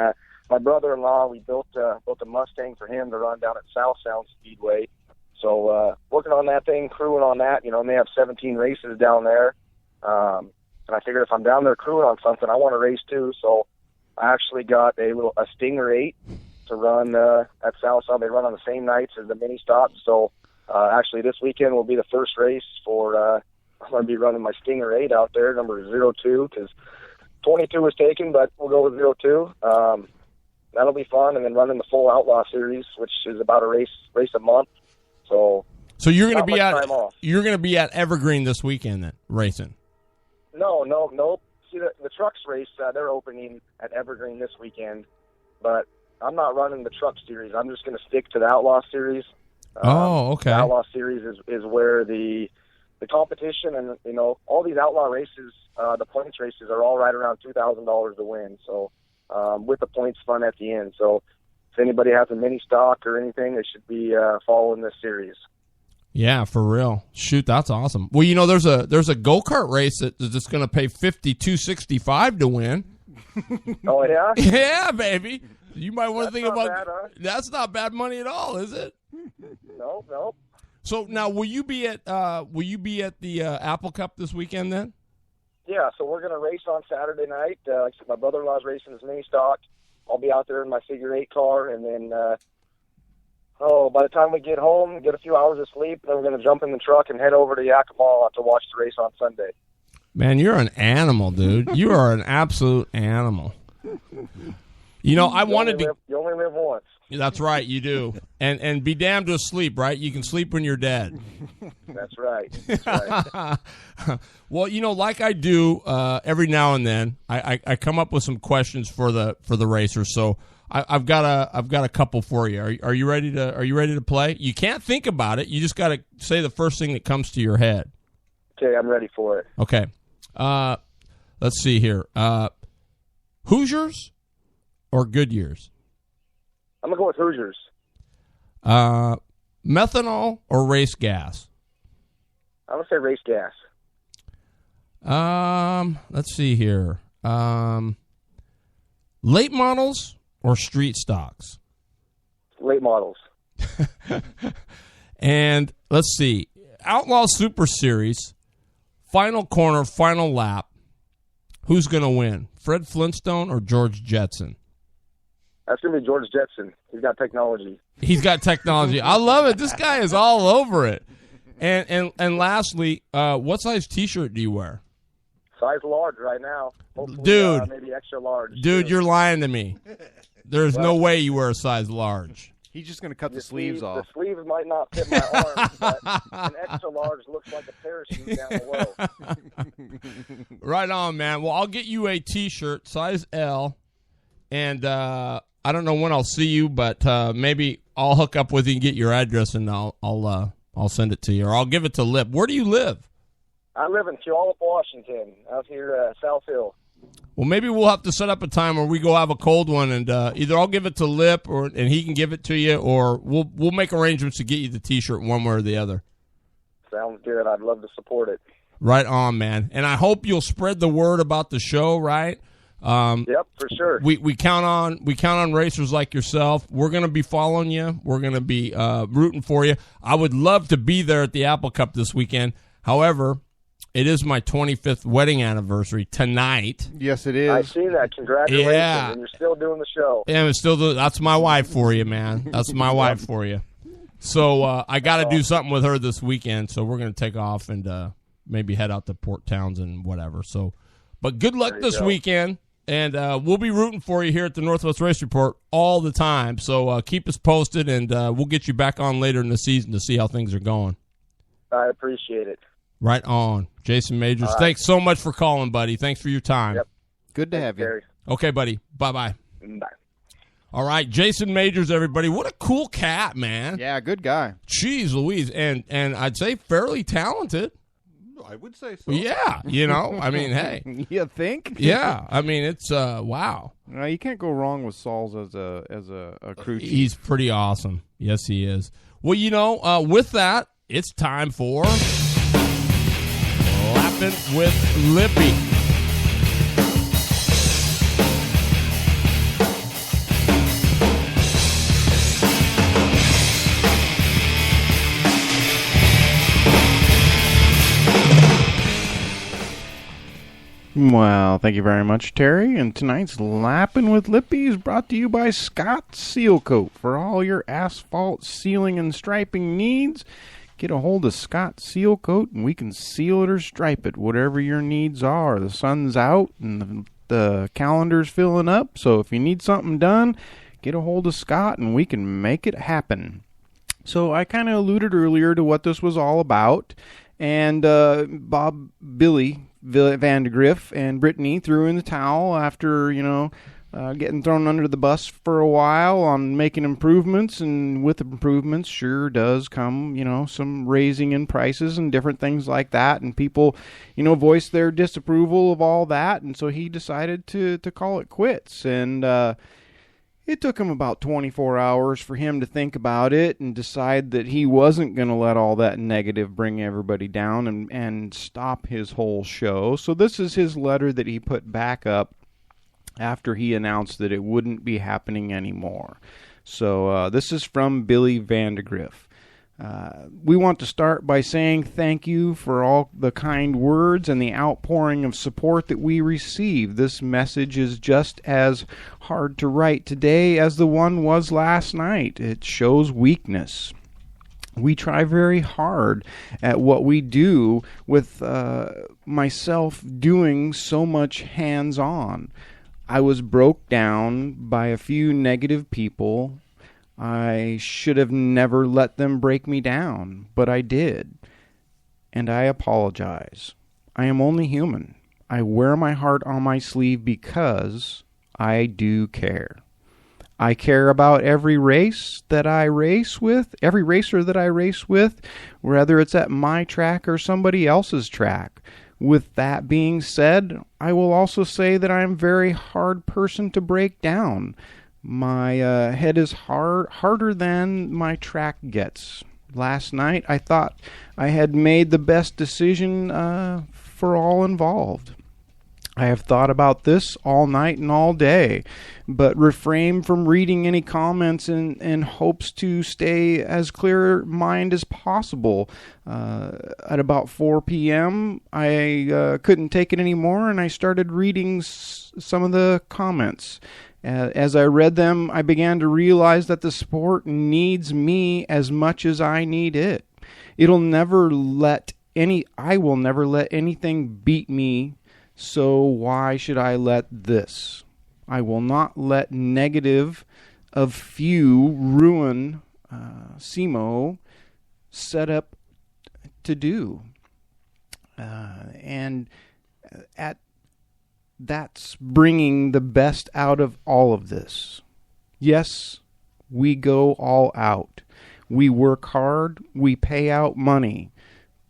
My brother-in-law, we built a Mustang for him to run down at South Sound Speedway. So working on that thing, crewing on that, and they have 17 races down there. And I figured if I'm down there crewing on something, I want to race too. So I actually got a Stinger 8 to run at South Sound. They run on the same nights as the mini stops. So actually this weekend will be the first race for I'm going to be running my Stinger 8 out there, number 02, because 22 was taken, but we'll go with 02. That'll be fun, and then running the full Outlaw Series, which is about a race a month. So you're going to be at Evergreen this weekend then, racing? No. See, the trucks race, they're opening at Evergreen this weekend, but I'm not running the truck series. I'm just going to stick to the Outlaw Series. Okay. The Outlaw Series is where the competition and, all these Outlaw races, the points races are all right around $2,000 to win. So with the points fun at the end. So if anybody has a mini stock or anything, they should be following this series. Yeah, for real. Shoot, that's awesome. Well, there's a go-kart race that's going to pay $52.65 to win. Oh yeah. Yeah, baby. You might want to think about bad, huh? That's not bad money at all, is it? No. So now, will you be at the Apple Cup this weekend then? Yeah, so we're going to race on Saturday night. Like I said, my brother-in-law's racing his mini stock. I'll be out there in my figure 8 car, and then by the time we get home, get a few hours of sleep, then we're going to jump in the truck and head over to Yakima to watch the race on Sunday. Man, you're an animal, dude. You are an absolute animal. I wanted to. You only live once. That's right, you do. And be damned to sleep, right? You can sleep when you're dead. That's right. Well, like I do every now and then, I come up with some questions for the racers. So I've got a couple for you. Are you ready to play? You can't think about it. You just got to say the first thing that comes to your head. Okay, I'm ready for it. Okay. Let's see here. Hoosiers or Goodyears? I'm going to go with Hoosiers. Methanol or race gas? I'm going to say race gas. Let's see here. Late models or street stocks? Late models. And let's see. Outlaw Super Series, final corner, final lap. Who's going to win? Fred Flintstone or George Jetson? That's going to be George Jetson. He's got technology. He's got technology. I love it. This guy is all over it. And lastly, what size T-shirt do you wear? Size large right now. Hopefully, Dude. maybe extra large. Dude, you're lying to me. There's no way you wear a size large. He's just going to cut the sleeves off. The sleeves might not fit my arms, but an extra large looks like a parachute down the low. Right on, man. Well, I'll get you a T-shirt, size L, and I don't know when I'll see you, but maybe I'll hook up with you and get your address, and I'll send it to you, or I'll give it to Lip. Where do you live? I live in Puyallup, Washington, out here South Hill. Well, maybe we'll have to set up a time where we go have a cold one, and either I'll give it to Lip, and he can give it to you, or we'll make arrangements to get you the T-shirt one way or the other. Sounds good. I'd love to support it. Right on, man. And I hope you'll spread the word about the show, right? Yep, for sure. We count on racers like yourself. We're going to be following you. We're going to be rooting for you. I would love to be there at the Apple Cup this weekend. However, it is my 25th wedding anniversary tonight. Yes, it is. I see that. Congratulations. Yeah. And you're still doing the show. And that's my wife for you, man. That's my wife for you. So I got to do something with her this weekend. So we're going to take off and maybe head out to Port Townsend, whatever. So, but good luck this weekend. And we'll be rooting for you here at the Northwest Race Report all the time. So keep us posted, and we'll get you back on later in the season to see how things are going. I appreciate it. Right on. Jason Majors, thanks so much for calling, buddy. Thanks for your time. Yep. Good to have you. Gary. Okay, buddy. Bye-bye. Bye. All right, Jason Majors, everybody. What a cool cat, man. Yeah, good guy. Jeez Louise. And I'd say fairly talented. I would say so. Yeah, I mean, hey. You think? Yeah, I mean, it's, wow. You can't go wrong with Sauls as a crew chief. He's pretty awesome. Yes, he is. Well, with that, it's time for Lapping with Lippy. Well, thank you very much, Terry. And tonight's Lappin' with Lippy is brought to you by Scott Seal Coat. For all your asphalt sealing and striping needs, get a hold of Scott Seal Coat and we can seal it or stripe it, whatever your needs are. The sun's out and the calendar's filling up, so if you need something done, get a hold of Scott and we can make it happen. So I kind of alluded earlier to what this was all about, and Billy Vandegrift and Brittany threw in the towel after, getting thrown under the bus for a while on making improvements, and with improvements sure does come, some raising in prices and different things like that, and people, voiced their disapproval of all that, and so he decided to call it quits, and it took him about 24 hours for him to think about it and decide that he wasn't going to let all that negative bring everybody down and stop his whole show. So this is his letter that he put back up after he announced that it wouldn't be happening anymore. So this is from Billy Vandegrift. We want to start by saying thank you for all the kind words and the outpouring of support that we receive. This message is just as hard to write today as the one was last night. It shows weakness. We try very hard at what we do, with myself doing so much hands-on. I was broke down by a few negative people. I should have never let them break me down, but I did. And I apologize. I am only human. I wear my heart on my sleeve because I do care. I care about every race that I race with, every racer that I race with, whether it's at my track or somebody else's track. With that being said, I will also say that I am a very hard person to break down. My head is harder than my track gets. Last night, I thought I had made the best decision for all involved. I have thought about this all night and all day, but refrain from reading any comments and hopes to stay as clear mind as possible. At about 4 p.m., I couldn't take it anymore, and I started reading some of the comments. As I read them, I began to realize that the sport needs me as much as I need it. I will never let anything beat me. So why should I let this? I will not let negative of few ruin SEMO set up to do. And that's bringing the best out of all of this. Yes, we go all out. We work hard. We pay out money.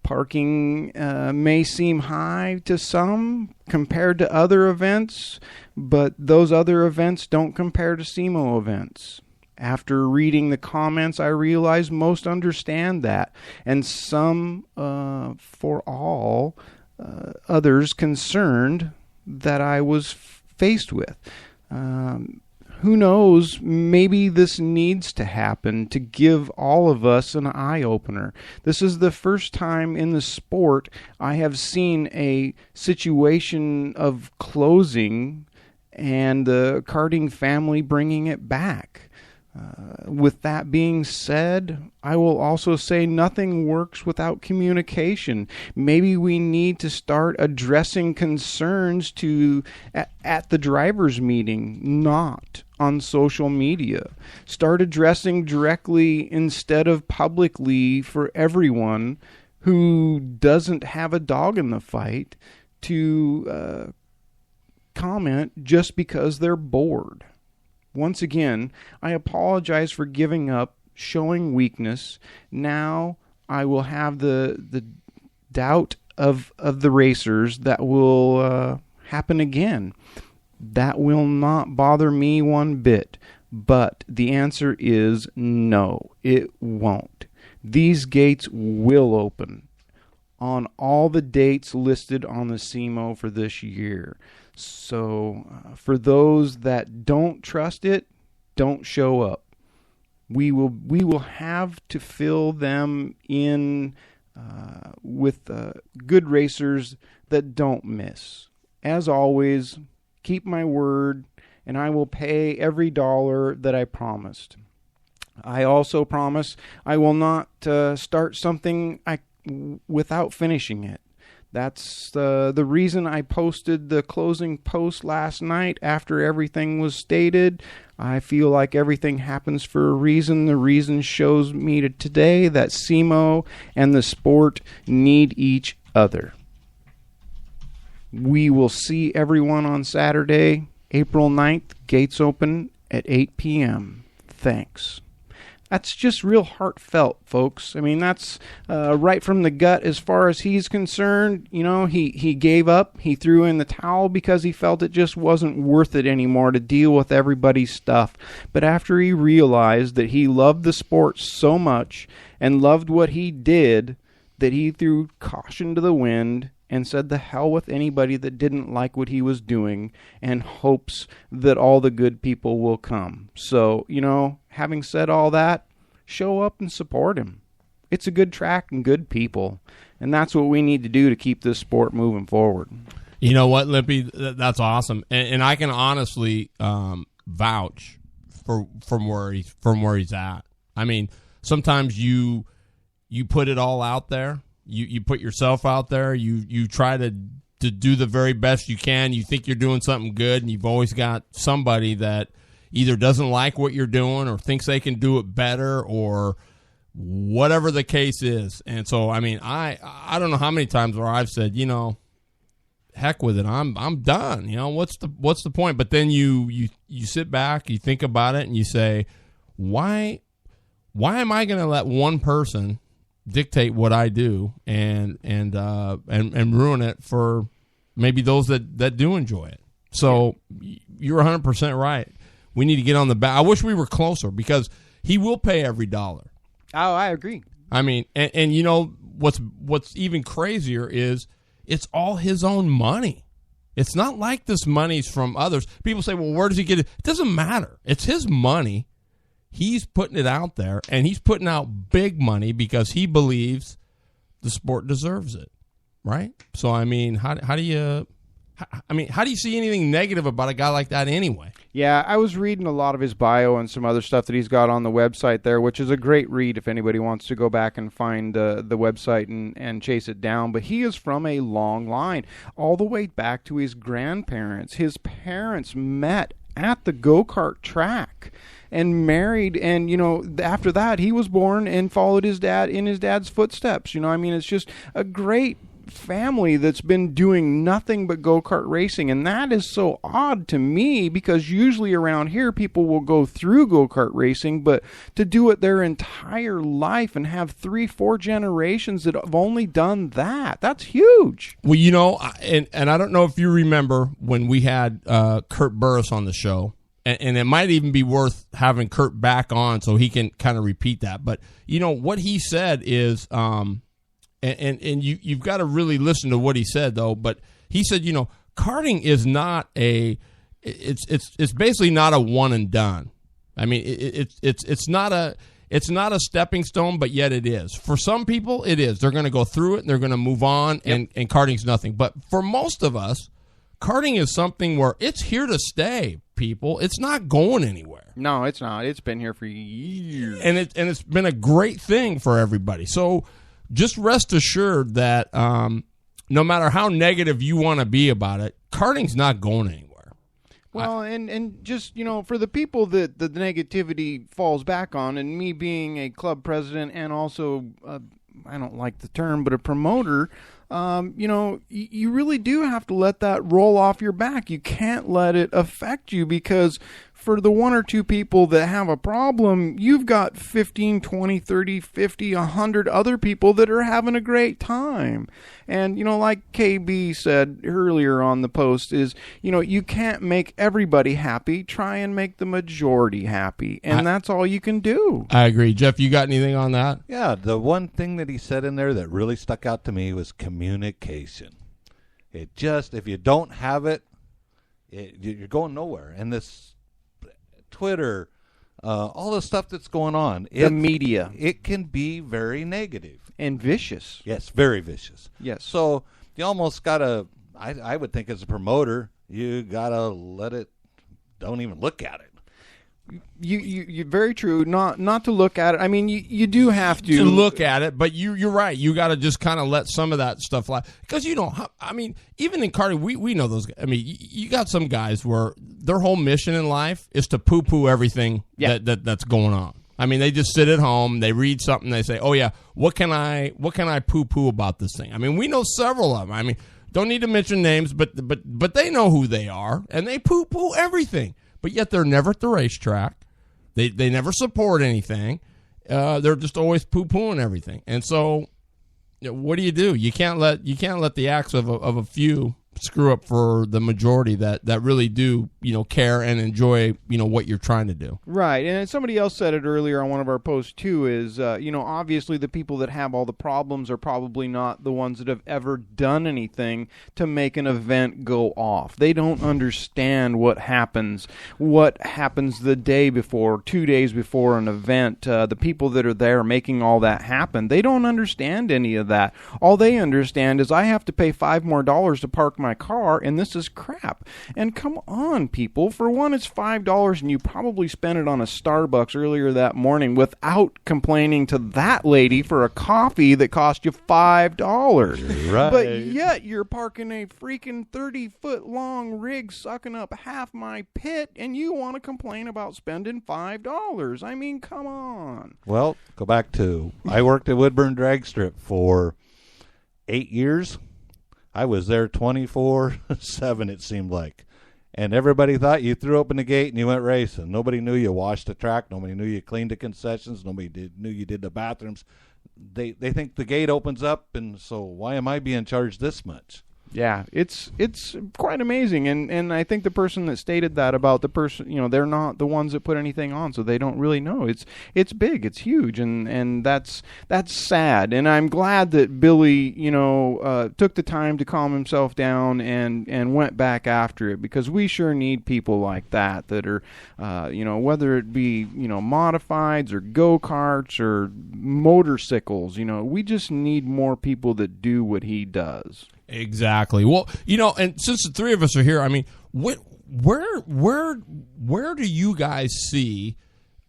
Parking may seem high to some compared to other events, but those other events don't compare to SEMO events. After reading the comments, I realize most understand that, and some, for all, others concerned that I was faced with. Who knows, maybe this needs to happen to give all of us an eye-opener. This is the first time in the sport I have seen a situation of closing and the karting family bringing it back. With that being said, I will also say nothing works without communication. Maybe we need to start addressing concerns at the drivers' meeting, not on social media. Start addressing directly instead of publicly for everyone who doesn't have a dog in the fight to comment just because they're bored. Once again, I apologize for giving up, showing weakness. Now I will have the doubt of the racers that will happen again. That will not bother me one bit. But the answer is no, it won't. These gates will open on all the dates listed on the SEMO for this year. So for those that don't trust it, don't show up. We will have to fill them in with good racers that don't miss. As always, keep my word, and I will pay every dollar that I promised. I also promise I will not start something without finishing it. That's the reason I posted the closing post last night after everything was stated. I feel like everything happens for a reason. The reason shows me today that SEMO and the sport need each other. We will see everyone on Saturday, April 9th. Gates open at 8 p.m. Thanks. That's just real heartfelt, folks. I mean, that's right from the gut as far as he's concerned. You know, he gave up. He threw in the towel because he felt it just wasn't worth it anymore to deal with everybody's stuff. But after he realized that he loved the sport so much and loved what he did, that he threw caution to the wind and said the hell with anybody that didn't like what he was doing, and hopes that all the good people will come. So, you know, having said all that, show up and support him. It's a good track and good people, and that's what we need to do to keep this sport moving forward. You know what, Lippy? That's awesome, and I can honestly vouch from where he's at. I mean, sometimes you put it all out there. You put yourself out there. You try to do the very best you can. You think you're doing something good, and you've always got somebody that either doesn't like what you're doing or thinks they can do it better or whatever the case is. And so, I mean, I don't know how many times where I've said, you know, heck with it. I'm done. You know, what's the point? But then you sit back, you think about it, and you say, why am I going to let one person dictate what I do and ruin it for maybe those that do enjoy it? So you're 100% right. We need to get on the back. I wish we were closer because he will pay every dollar. Oh, I agree. I mean, and you know what's even crazier is it's all his own money. It's not like this money's from others. People say, well, where does he get it? It doesn't matter. It's his money. He's putting it out there, and he's putting out big money because he believes the sport deserves it, right? So, I mean, how do you see anything negative about a guy like that anyway? Yeah, I was reading a lot of his bio and some other stuff that he's got on the website there, which is a great read if anybody wants to go back and find the website and chase it down. But he is from a long line, all the way back to his grandparents. His parents met at the go-kart track and married, and after that he was born and followed his dad in his dad's footsteps. I mean, it's just a great family that's been doing nothing but go-kart racing, and that is so odd to me because usually around here people will go through go-kart racing, but to do it their entire life and have 3-4 generations that have only done that's huge. Well, and I don't know if you remember when we had Kurt Burris on the show, and it might even be worth having Kurt back on so he can kind of repeat that, but what he said is And you've got to really listen to what he said, though. But he said, karting is not it's basically not a one and done. I mean, it's not a stepping stone, but yet it is. For some people, it is. They're going to go through it and they're going to move on, and karting's nothing. But for most of us, karting is something where it's here to stay, people. It's not going anywhere. No, it's not. It's been here for years, and it's been a great thing for everybody. So just rest assured that no matter how negative you want to be about it, karting's not going anywhere. Well, and just, for the people that the negativity falls back on, and me being a club president and also, I don't like the term, but a promoter, you really do have to let that roll off your back. You can't let it affect you because for the one or two people that have a problem, you've got 15, 20, 30, 50, 100 other people that are having a great time. And, like KB said earlier on the post is, you can't make everybody happy. Try and make the majority happy. And that's all you can do. I agree. Jeff, you got anything on that? Yeah, the one thing that he said in there that really stuck out to me was communication. If you don't have it, you're going nowhere. And this Twitter, all the stuff that's going on. The media. It can be very negative. And vicious. Yes, very vicious. Yes. So you almost got to, I would think as a promoter, you got to let it, don't even look at it. You very true. Not to look at it. I mean, you do have to look at it, but you're right. You got to just kind of let some of that stuff lie because I mean, even in karting, we know those. I mean, you got some guys where their whole mission in life is to poo-poo everything that's going on. I mean, they just sit at home, they read something, they say, "Oh yeah, what can I poo-poo about this thing?" I mean, we know several of them. I mean, don't need to mention names, but they know who they are, and they poo-poo everything. But yet they're never at the racetrack. They never support anything. They're just always poo-pooing everything. And so, what do? You can't let the acts of a few screw up for the majority that really do care and enjoy what you're trying to do. Right. And somebody else said it earlier on one of our posts too is obviously the people that have all the problems are probably not the ones that have ever done anything to make an event go off. They don't understand what happens the day before, 2 days before an event. The people that are there making all that happen, they don't understand any of that. All they understand is I have to pay $5 more to park my car, and this is crap. And come on, people. For one, it's $5, and you probably spent it on a Starbucks earlier that morning without complaining to that lady for a coffee that cost you $5. Right. But yet you're parking a freaking 30-foot-long rig sucking up half my pit, and you want to complain about spending $5. I mean, come on. Well, go back to, I worked at Woodburn Drag Strip for 8 years. I was there 24/7, it seemed like. And everybody thought you threw open the gate and you went racing. Nobody knew you washed the track. Nobody knew you cleaned the concessions. Nobody knew you did the bathrooms. They think the gate opens up, and so why am I being charged this much? Yeah, it's quite amazing, and I think the person that stated that about the person, they're not the ones that put anything on, so they don't really know. It's big, it's huge, and that's sad. And I'm glad that Billy, took the time to calm himself down and went back after it, because we sure need people like that are, whether it be modifieds or go-karts or motorcycles, we just need more people that do what he does. Exactly. Well, and since the three of us are here, I mean, where do you guys see?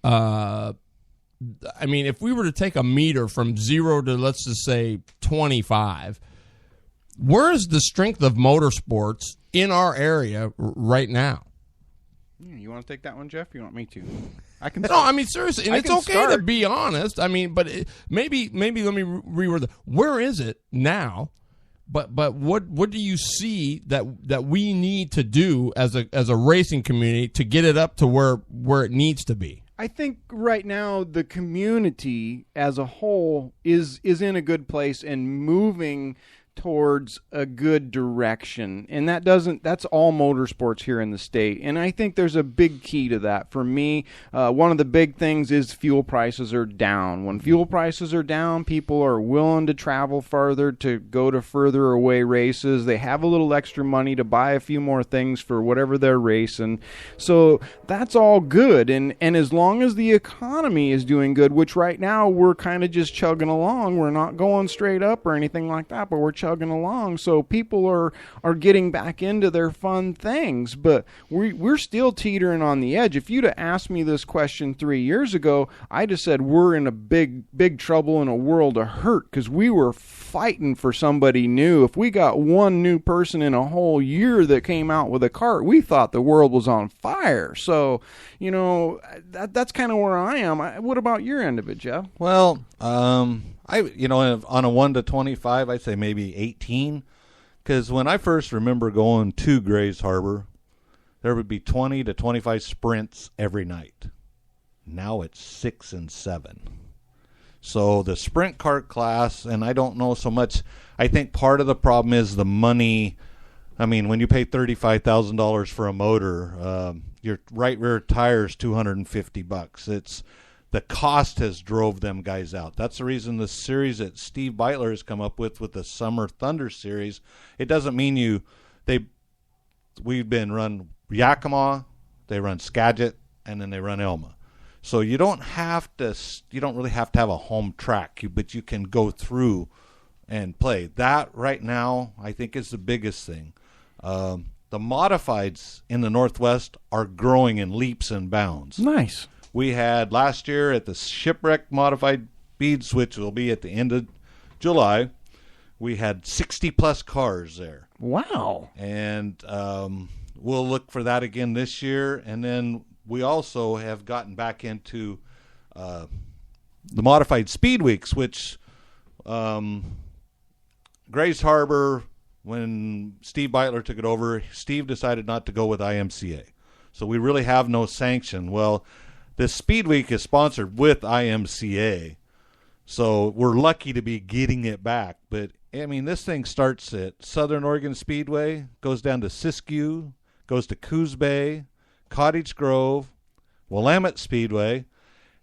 I mean, if we were to take a meter from 0 to, let's just say, 25, where is the strength of motorsports in our area right now? You want to take that one, Jeff? You want me to? I can. No, I mean seriously, and it's okay to be honest. I mean, but maybe let me reword that. Where is it now? But what do you see that we need to do as a racing community to get it up to where it needs to be? I think right now the community as a whole is in a good place and moving towards a good direction, and that's all motorsports here in the state, and I think there's a big key to that. For me, one of the big things is fuel prices are down. When fuel prices are down, people are willing to travel farther, to go to further away races. They have a little extra money to buy a few more things for whatever they're racing, so that's all good. And as long as the economy is doing good, which right now we're kind of just chugging along, we're not going straight up or anything like that, but we're chugging along, so people are getting back into their fun things, but we're still teetering on the edge. If you'd have asked me this question 3 years ago, I'd have said we're in a big trouble in a world of hurt, because we were fighting for somebody new. If we got one new person in a whole year that came out with a kart, we thought the world was on fire. So that's kind of where I am. What about your end of it, Jeff? Well, on a 1 to 25, I'd say maybe 18, because when I first remember going to Grays Harbor, there would be 20 to 25 sprints every night. Now it's 6 and 7. So the sprint kart class, and I don't know so much, I think part of the problem is the money. I mean, when you pay $35,000 for a motor, your right rear tire is $250. It's the cost has drove them guys out. That's the reason the series that Steve Beitler has come up with the Summer Thunder series, it doesn't mean we've been run Yakima, they run Skagit, and then they run Elma. So you don't really have to have a home track, but you can go through and play. That right now, I think, is the biggest thing. The modifieds in the Northwest are growing in leaps and bounds. Nice. We had last year at the Shipwreck Modified Beads, which will be at the end of July, we had 60-plus cars there. Wow. And we'll look for that again this year. And then we also have gotten back into the Modified Speed Weeks, which Grays Harbor, when Steve Beitler took it over, Steve decided not to go with IMCA. So we really have no sanction. Well, this Speed Week is sponsored with IMCA, so we're lucky to be getting it back. But, I mean, this thing starts at Southern Oregon Speedway, goes down to Siskiyou, goes to Coos Bay, Cottage Grove, Willamette Speedway,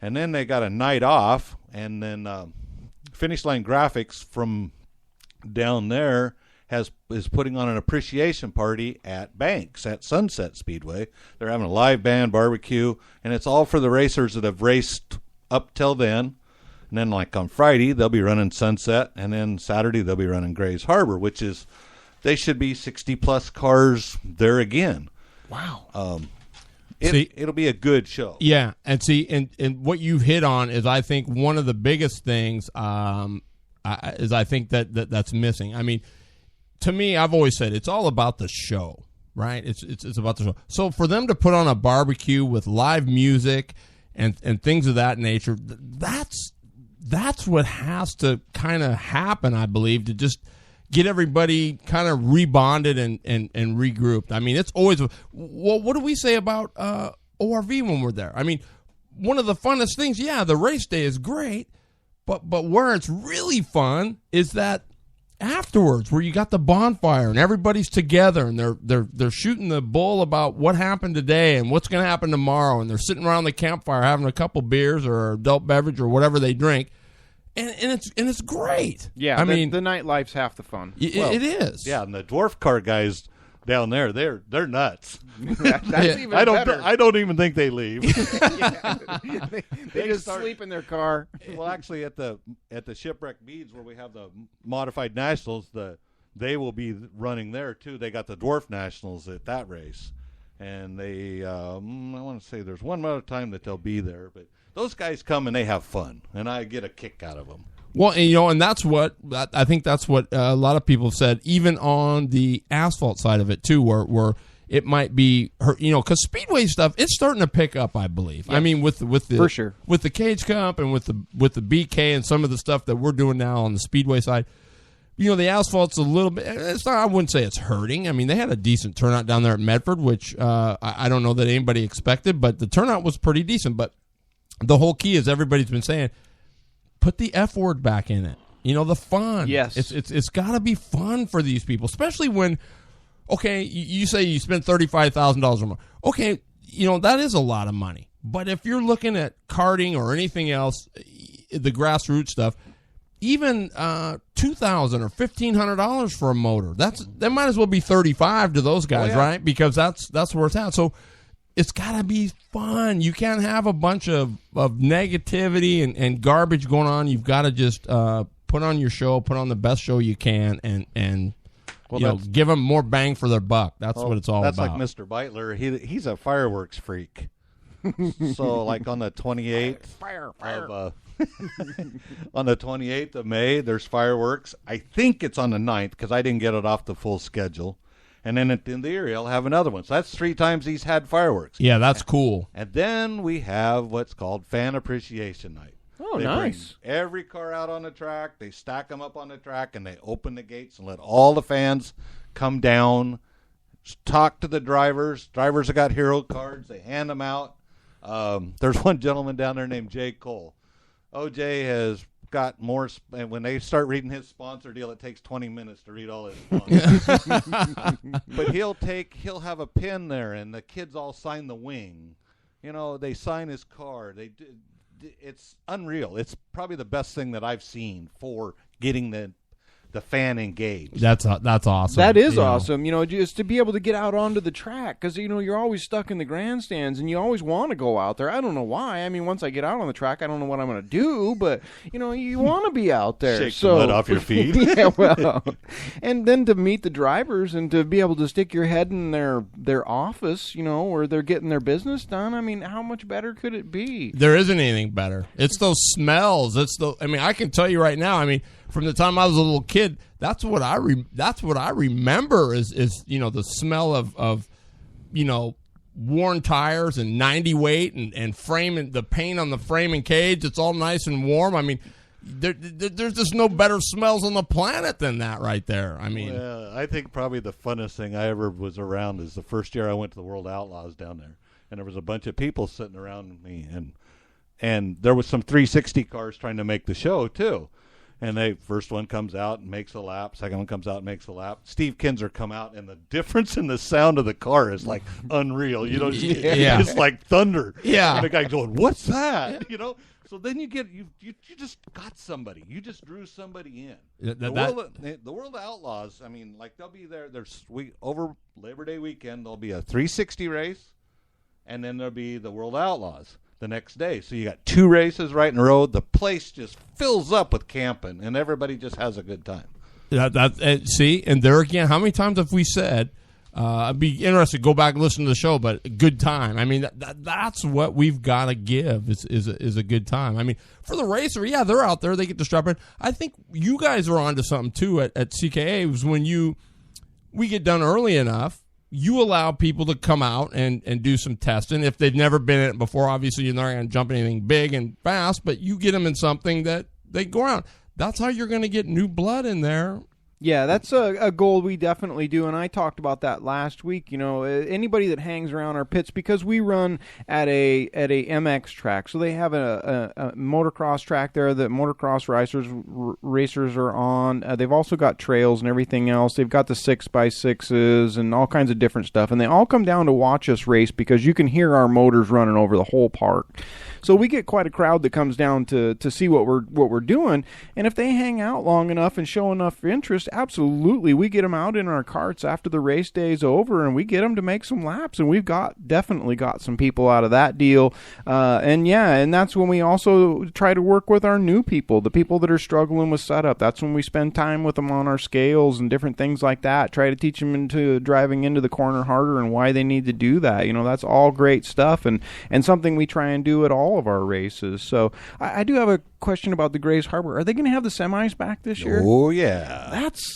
and then they got a night off, and then Finish Line Graphics from down there is putting on an appreciation party at Banks at Sunset Speedway. They're having a live band, barbecue, and it's all for the racers that have raced up till then. And then, like on Friday, they'll be running Sunset, and then Saturday they'll be running Grays Harbor, which is, they should be 60-plus cars there again. Wow. It'll be a good show. Yeah, and see, and what you've hit on is, I think, one of the biggest things is I think that's missing. I mean, to me, I've always said it's all about the show, right? It's about the show. So for them to put on a barbecue with live music and things of that nature, that's what has to kind of happen, I believe, to just get everybody kind of rebonded and regrouped. I mean, it's always, well, what do we say about ORV when we're there? I mean, one of the funnest things, yeah, the race day is great, but where it's really fun is that afterwards, where you got the bonfire and everybody's together and they're shooting the bull about what happened today and what's going to happen tomorrow, and they're sitting around the campfire having a couple beers or adult beverage or whatever they drink, and it's great. Yeah, I mean, the nightlife's half the fun. It is. Yeah, and the dwarf car guys down there, they're nuts. That's even I better. don't even think they leave. They just sleep in their car. Well, actually, at the Shipwreck Beads where we have the modified nationals, they will be running there too. They got the dwarf nationals at that race, and they I want to say there's one other time that they'll be there, but those guys come and they have fun, and I get a kick out of them. Well, and, and that's what I think. That's what a lot of people have said, even on the asphalt side of it too, where it might be, because speedway stuff, it's starting to pick up, I believe. Yes. I mean, with the for sure, with the Cage Cup and with the BK and some of the stuff that we're doing now on the speedway side, the asphalt's a little bit. It's not. I wouldn't say it's hurting. I mean, they had a decent turnout down there at Medford, which I don't know that anybody expected, but the turnout was pretty decent. But the whole key is everybody's been saying, put the F word back in it. The fun. Yes, it's got to be fun for these people, especially when. Okay, you say you spend $35,000 or more. Okay, that is a lot of money. But if you're looking at karting or anything else, the grassroots stuff, even $2,000 or $1,500 for a motor, that might as well be $35 to those guys, right? Because that's where it's at. So it's got to be fun. You can't have a bunch of negativity and garbage going on. You've got to just put on your show, put on the best show you can, and give them more bang for their buck. That's what it's all about. That's like Mr. Beitler. He's a fireworks freak. So, like on the 28th on the 28th of May, there's fireworks. I think it's on the 9th because I didn't get it off the full schedule. And then at the end of the year, he'll have another one. So that's 3 times he's had fireworks. Yeah, that's cool. And then we have what's called Fan Appreciation Night. Oh, nice. Bring every car out on the track, they stack them up on the track, and they open the gates and let all the fans come down, talk to the drivers. Drivers have got hero cards. They hand them out. There's one gentleman down there named Jay Cole. OJ has got more, and when they start reading his sponsor deal, it takes 20 minutes to read all his sponsors. But he'll have a pin there, and the kids all sign the wing. They sign his car. It's unreal. It's probably the best thing that I've seen for getting the fan engaged. That's awesome. That is awesome. Just to be able to get out onto the track, because you're always stuck in the grandstands and you always want to go out there. I don't know why. I mean, once I get out on the track, I don't know what I'm going to do, but you want to be out there. Shake the mud off your feet. Yeah, well, and then to meet the drivers and to be able to stick your head in their office, where they're getting their business done. I mean, how much better could it be? There isn't anything better. It's those smells. I can tell you right now. I mean, from the time I was a little kid, that's what I remember is the smell of worn tires and 90 weight and frame and the paint on the frame and cage. It's all nice and warm. I mean, there's just no better smells on the planet than that right there. I mean, I think probably the funnest thing I ever was around is the first year I went to the World Outlaws down there, and there was a bunch of people sitting around me, and there was some 360 cars trying to make the show too. And first one comes out and makes a lap. Second one comes out and makes a lap. Steve Kinzer come out, and the difference in the sound of the car is like unreal. It's like thunder. Yeah. And the guy going, "What's that?" So then you just got somebody. You just drew somebody in. The World Outlaws. I mean, like they'll be there. Over Labor Day weekend, there'll be a 360 race, and then there'll be the World Outlaws the next day. So you got 2 races right in a row. The place just fills up with camping, and everybody just has a good time. See, and there again, how many times have we said, I'd be interested to go back and listen to the show, but a good time. I mean, that's what we've got to give is a good time. I mean, for the racer, yeah, they're out there. They get distracted. I think you guys are onto something, too, at CKA, was when we get done early enough, you allow people to come out and do some testing. If they've never been in it before, obviously you're not going to jump anything big and fast, but you get them in something that they go around. That's how you're going to get new blood in there Yeah, that's a goal we definitely do, and I talked about that last week. You know, anybody that hangs around our pits, because we run at a MX track, so they have a motocross track there that motocross racers are on. They've also got trails and everything else. They've got the 6x6s and all kinds of different stuff, and they all come down to watch us race because you can hear our motors running over the whole park. So we get quite a crowd that comes down to see what we're doing, and if they hang out long enough and show enough interest, absolutely, we get them out in our carts after the race day is over, and we get them to make some laps, and we've definitely got some people out of that deal, and that's when we also try to work with our new people, the people that are struggling with setup. That's when we spend time with them on our scales and different things like that, try to teach them into driving into the corner harder and why they need to do that. You know, that's all great stuff, and something we try and do at all of our races. So I do have a question about the Grays Harbor. Are they going to have the semis back this year? Oh yeah,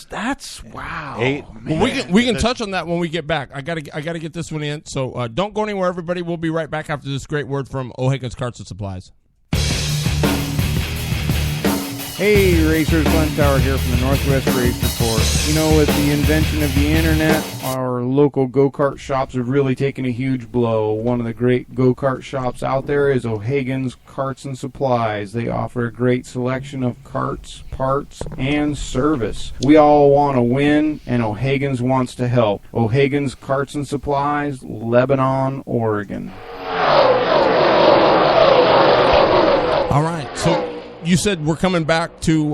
that's wow. Well, we can touch on that when we get back. I gotta get this one in. So don't go anywhere, everybody. We'll be right back after this great word from O'Hagan's Carts and Supplies. Hey racers, Glenn Tower here from the Northwest Race Report. You know, with the invention of the internet, our local go-kart shops have really taken a huge blow. One of the great go-kart shops out there is O'Hagan's Carts and Supplies. They offer a great selection of carts, parts, and service. We all want to win, and O'Hagan's wants to help. O'Hagan's Carts and Supplies, Lebanon, Oregon. All right, so you said we're coming back to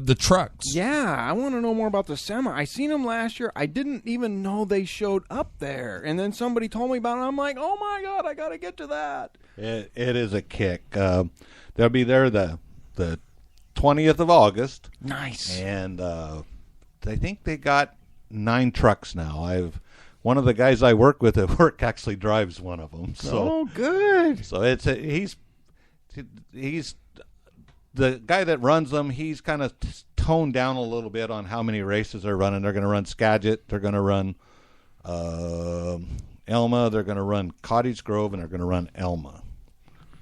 the trucks. Yeah, I want to know more about the semi. I seen them last year. I didn't even know they showed up there. And then somebody told me about it. I'm like, oh, my God, I got to get to that. It is a kick. They'll be there the 20th of August. Nice. And I think they got 9 trucks now. One of the guys I work with at work actually drives one of them. So, good. So he's the guy that runs them. He's kind of toned down a little bit on how many races they're running. They're going to run Skagit. They're going to run Elma. They're going to run Cottage Grove, and they're going to run Elma.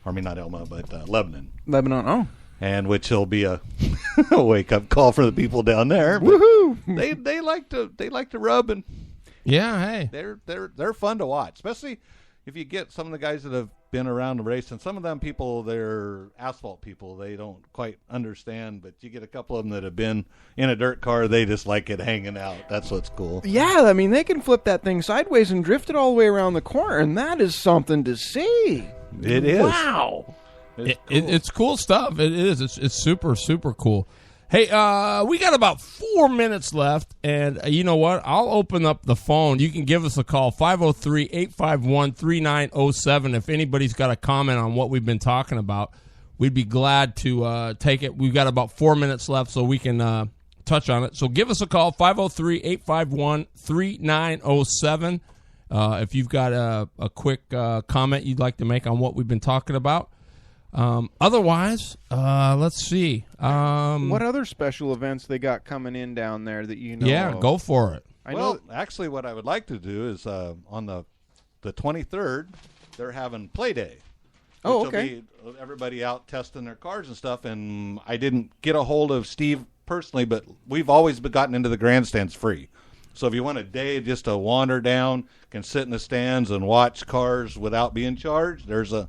I mean, not Elma, but Lebanon. Lebanon, oh. And which will be a wake-up call for the people down there. Woohoo! They like to rub, and yeah, hey, they're fun to watch, especially if you get some of the guys that have been around the race, and some of them people, they're asphalt people. They don't quite understand, but you get a couple of them that have been in a dirt car. They just like it hanging out. That's what's cool. Yeah, I mean, they can flip that thing sideways and drift it all the way around the corner, and that is something to see. It is. Wow. It's cool stuff. It is. It's super, super cool. Hey, we got about 4 minutes left, and you know what? I'll open up the phone. You can give us a call, 503-851-3907. If anybody's got a comment on what we've been talking about, we'd be glad to take it. We've got about 4 minutes left, so we can touch on it. So give us a call, 503-851-3907. If you've got a quick comment you'd like to make on what we've been talking about. Otherwise, let's see. What other special events they got coming in down there that you know? Yeah, of? go for it. Actually, what I would like to do is on the 23rd, they're having Play Day. Oh, okay. Will be everybody out testing their cars and stuff, and I didn't get a hold of Steve personally, but we've always gotten into the grandstands free. So if you want a day just to wander down, can sit in the stands and watch cars without being charged, there's a...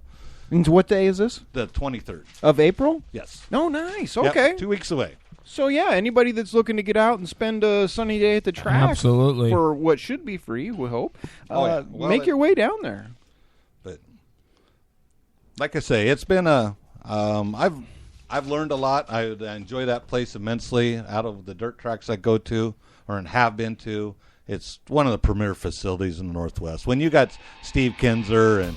And what day is this? The 23rd. Of April? Yes. Oh, nice. Okay. Yep, 2 weeks away. So, yeah, anybody that's looking to get out and spend a sunny day at the track absolutely for what should be free, we hope, make your way down there. But like I say, it's been I've learned a lot. I enjoy that place immensely. Out of the dirt tracks I go to or have been to, it's one of the premier facilities in the Northwest. When you got Steve Kinzer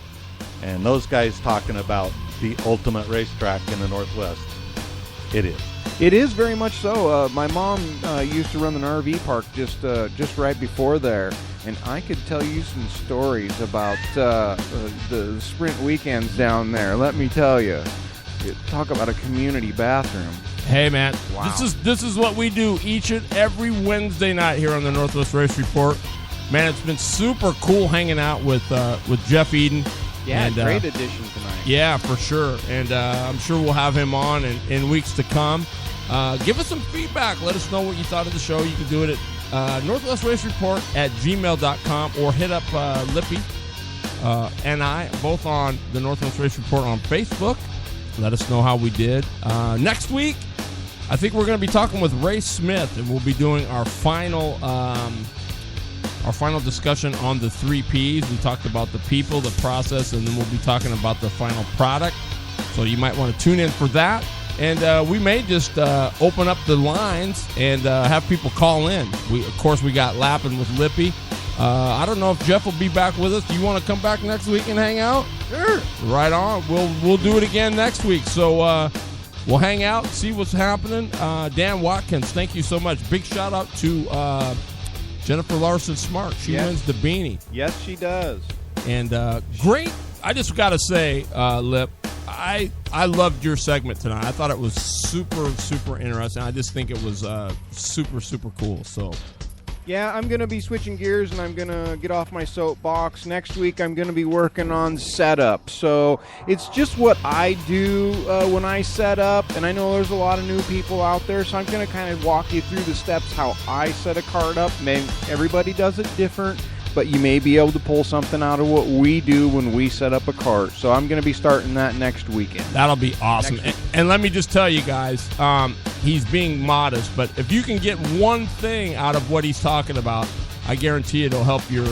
and those guys talking about the ultimate racetrack in the Northwest, it is. It is very much so. My mom used to run an RV park just right before there, and I could tell you some stories about the sprint weekends down there. Let me tell you. Talk about a community bathroom. Hey, man, wow. This is what we do each and every Wednesday night here on the Northwest Race Report. Man, it's been super cool hanging out with Jeff Eden. Yeah, and, great addition tonight. Yeah, for sure. And I'm sure we'll have him on in weeks to come. Give us some feedback. Let us know what you thought of the show. You can do it at northwestracereport@gmail.com or hit up Lippy and I, both on the Northwest Race Report on Facebook. Let us know how we did. Next week, I think we're going to be talking with Ray Smith, and we'll be doing our final discussion on the 3 Ps. We talked about the people, the process, and then we'll be talking about the final product. So you might want to tune in for that. And we may just open up the lines and have people call in. Of course, we got Lappin' with Lippy. I don't know if Jeff will be back with us. Do you want to come back next week and hang out? Sure. Right on. We'll do it again next week. So we'll hang out, see what's happening. Dan Watkins, thank you so much. Big shout out to Jennifer Larson Smart. She wins the beanie. Yes, she does. And great. I just got to say, Lip, I loved your segment tonight. I thought it was super, super interesting. I just think it was super, super cool. So, yeah, I'm going to be switching gears, and I'm going to get off my soapbox. Next week, I'm going to be working on setup. So it's just what I do when I set up, and I know there's a lot of new people out there, so I'm going to kind of walk you through the steps how I set a card up. Maybe everybody does it different, but you may be able to pull something out of what we do when we set up a cart. So I'm going to be starting that next weekend. That'll be awesome. And let me just tell you guys, he's being modest, but if you can get one thing out of what he's talking about, I guarantee it'll help your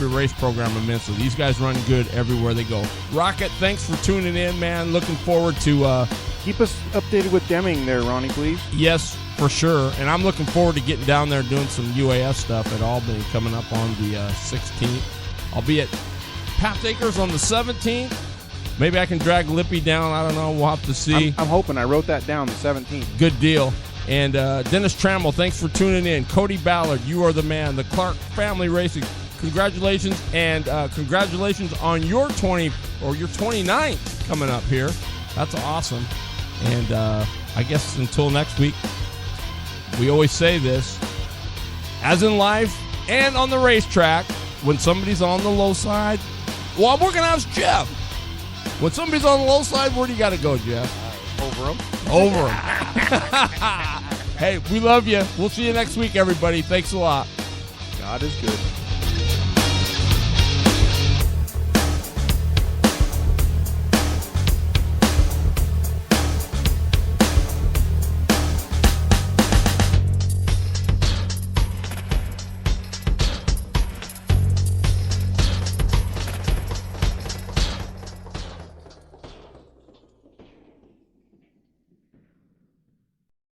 race program immensely. These guys run good everywhere they go. Rocket, thanks for tuning in, man. Looking forward to keep us updated with Deming there, Ronnie, please. Yes, for sure. And I'm looking forward to getting down there doing some UAS stuff at Albany coming up on the 16th. I'll be at Path Acres on the 17th. Maybe I can drag Lippy down. I don't know. We'll have to see. I'm hoping. I wrote that down, the 17th. Good deal. And Dennis Trammell, thanks for tuning in. Cody Ballard, you are the man. The Clark Family Racing, congratulations. And congratulations on your 29th coming up here. That's awesome. And I guess until next week, we always say this, as in life and on the racetrack, when somebody's on the low side, well, I'm working out as Jeff. When somebody's on the low side, where do you got to go, Jeff? Over them. Over them. Hey, we love you. We'll see you next week, everybody. Thanks a lot. God is good.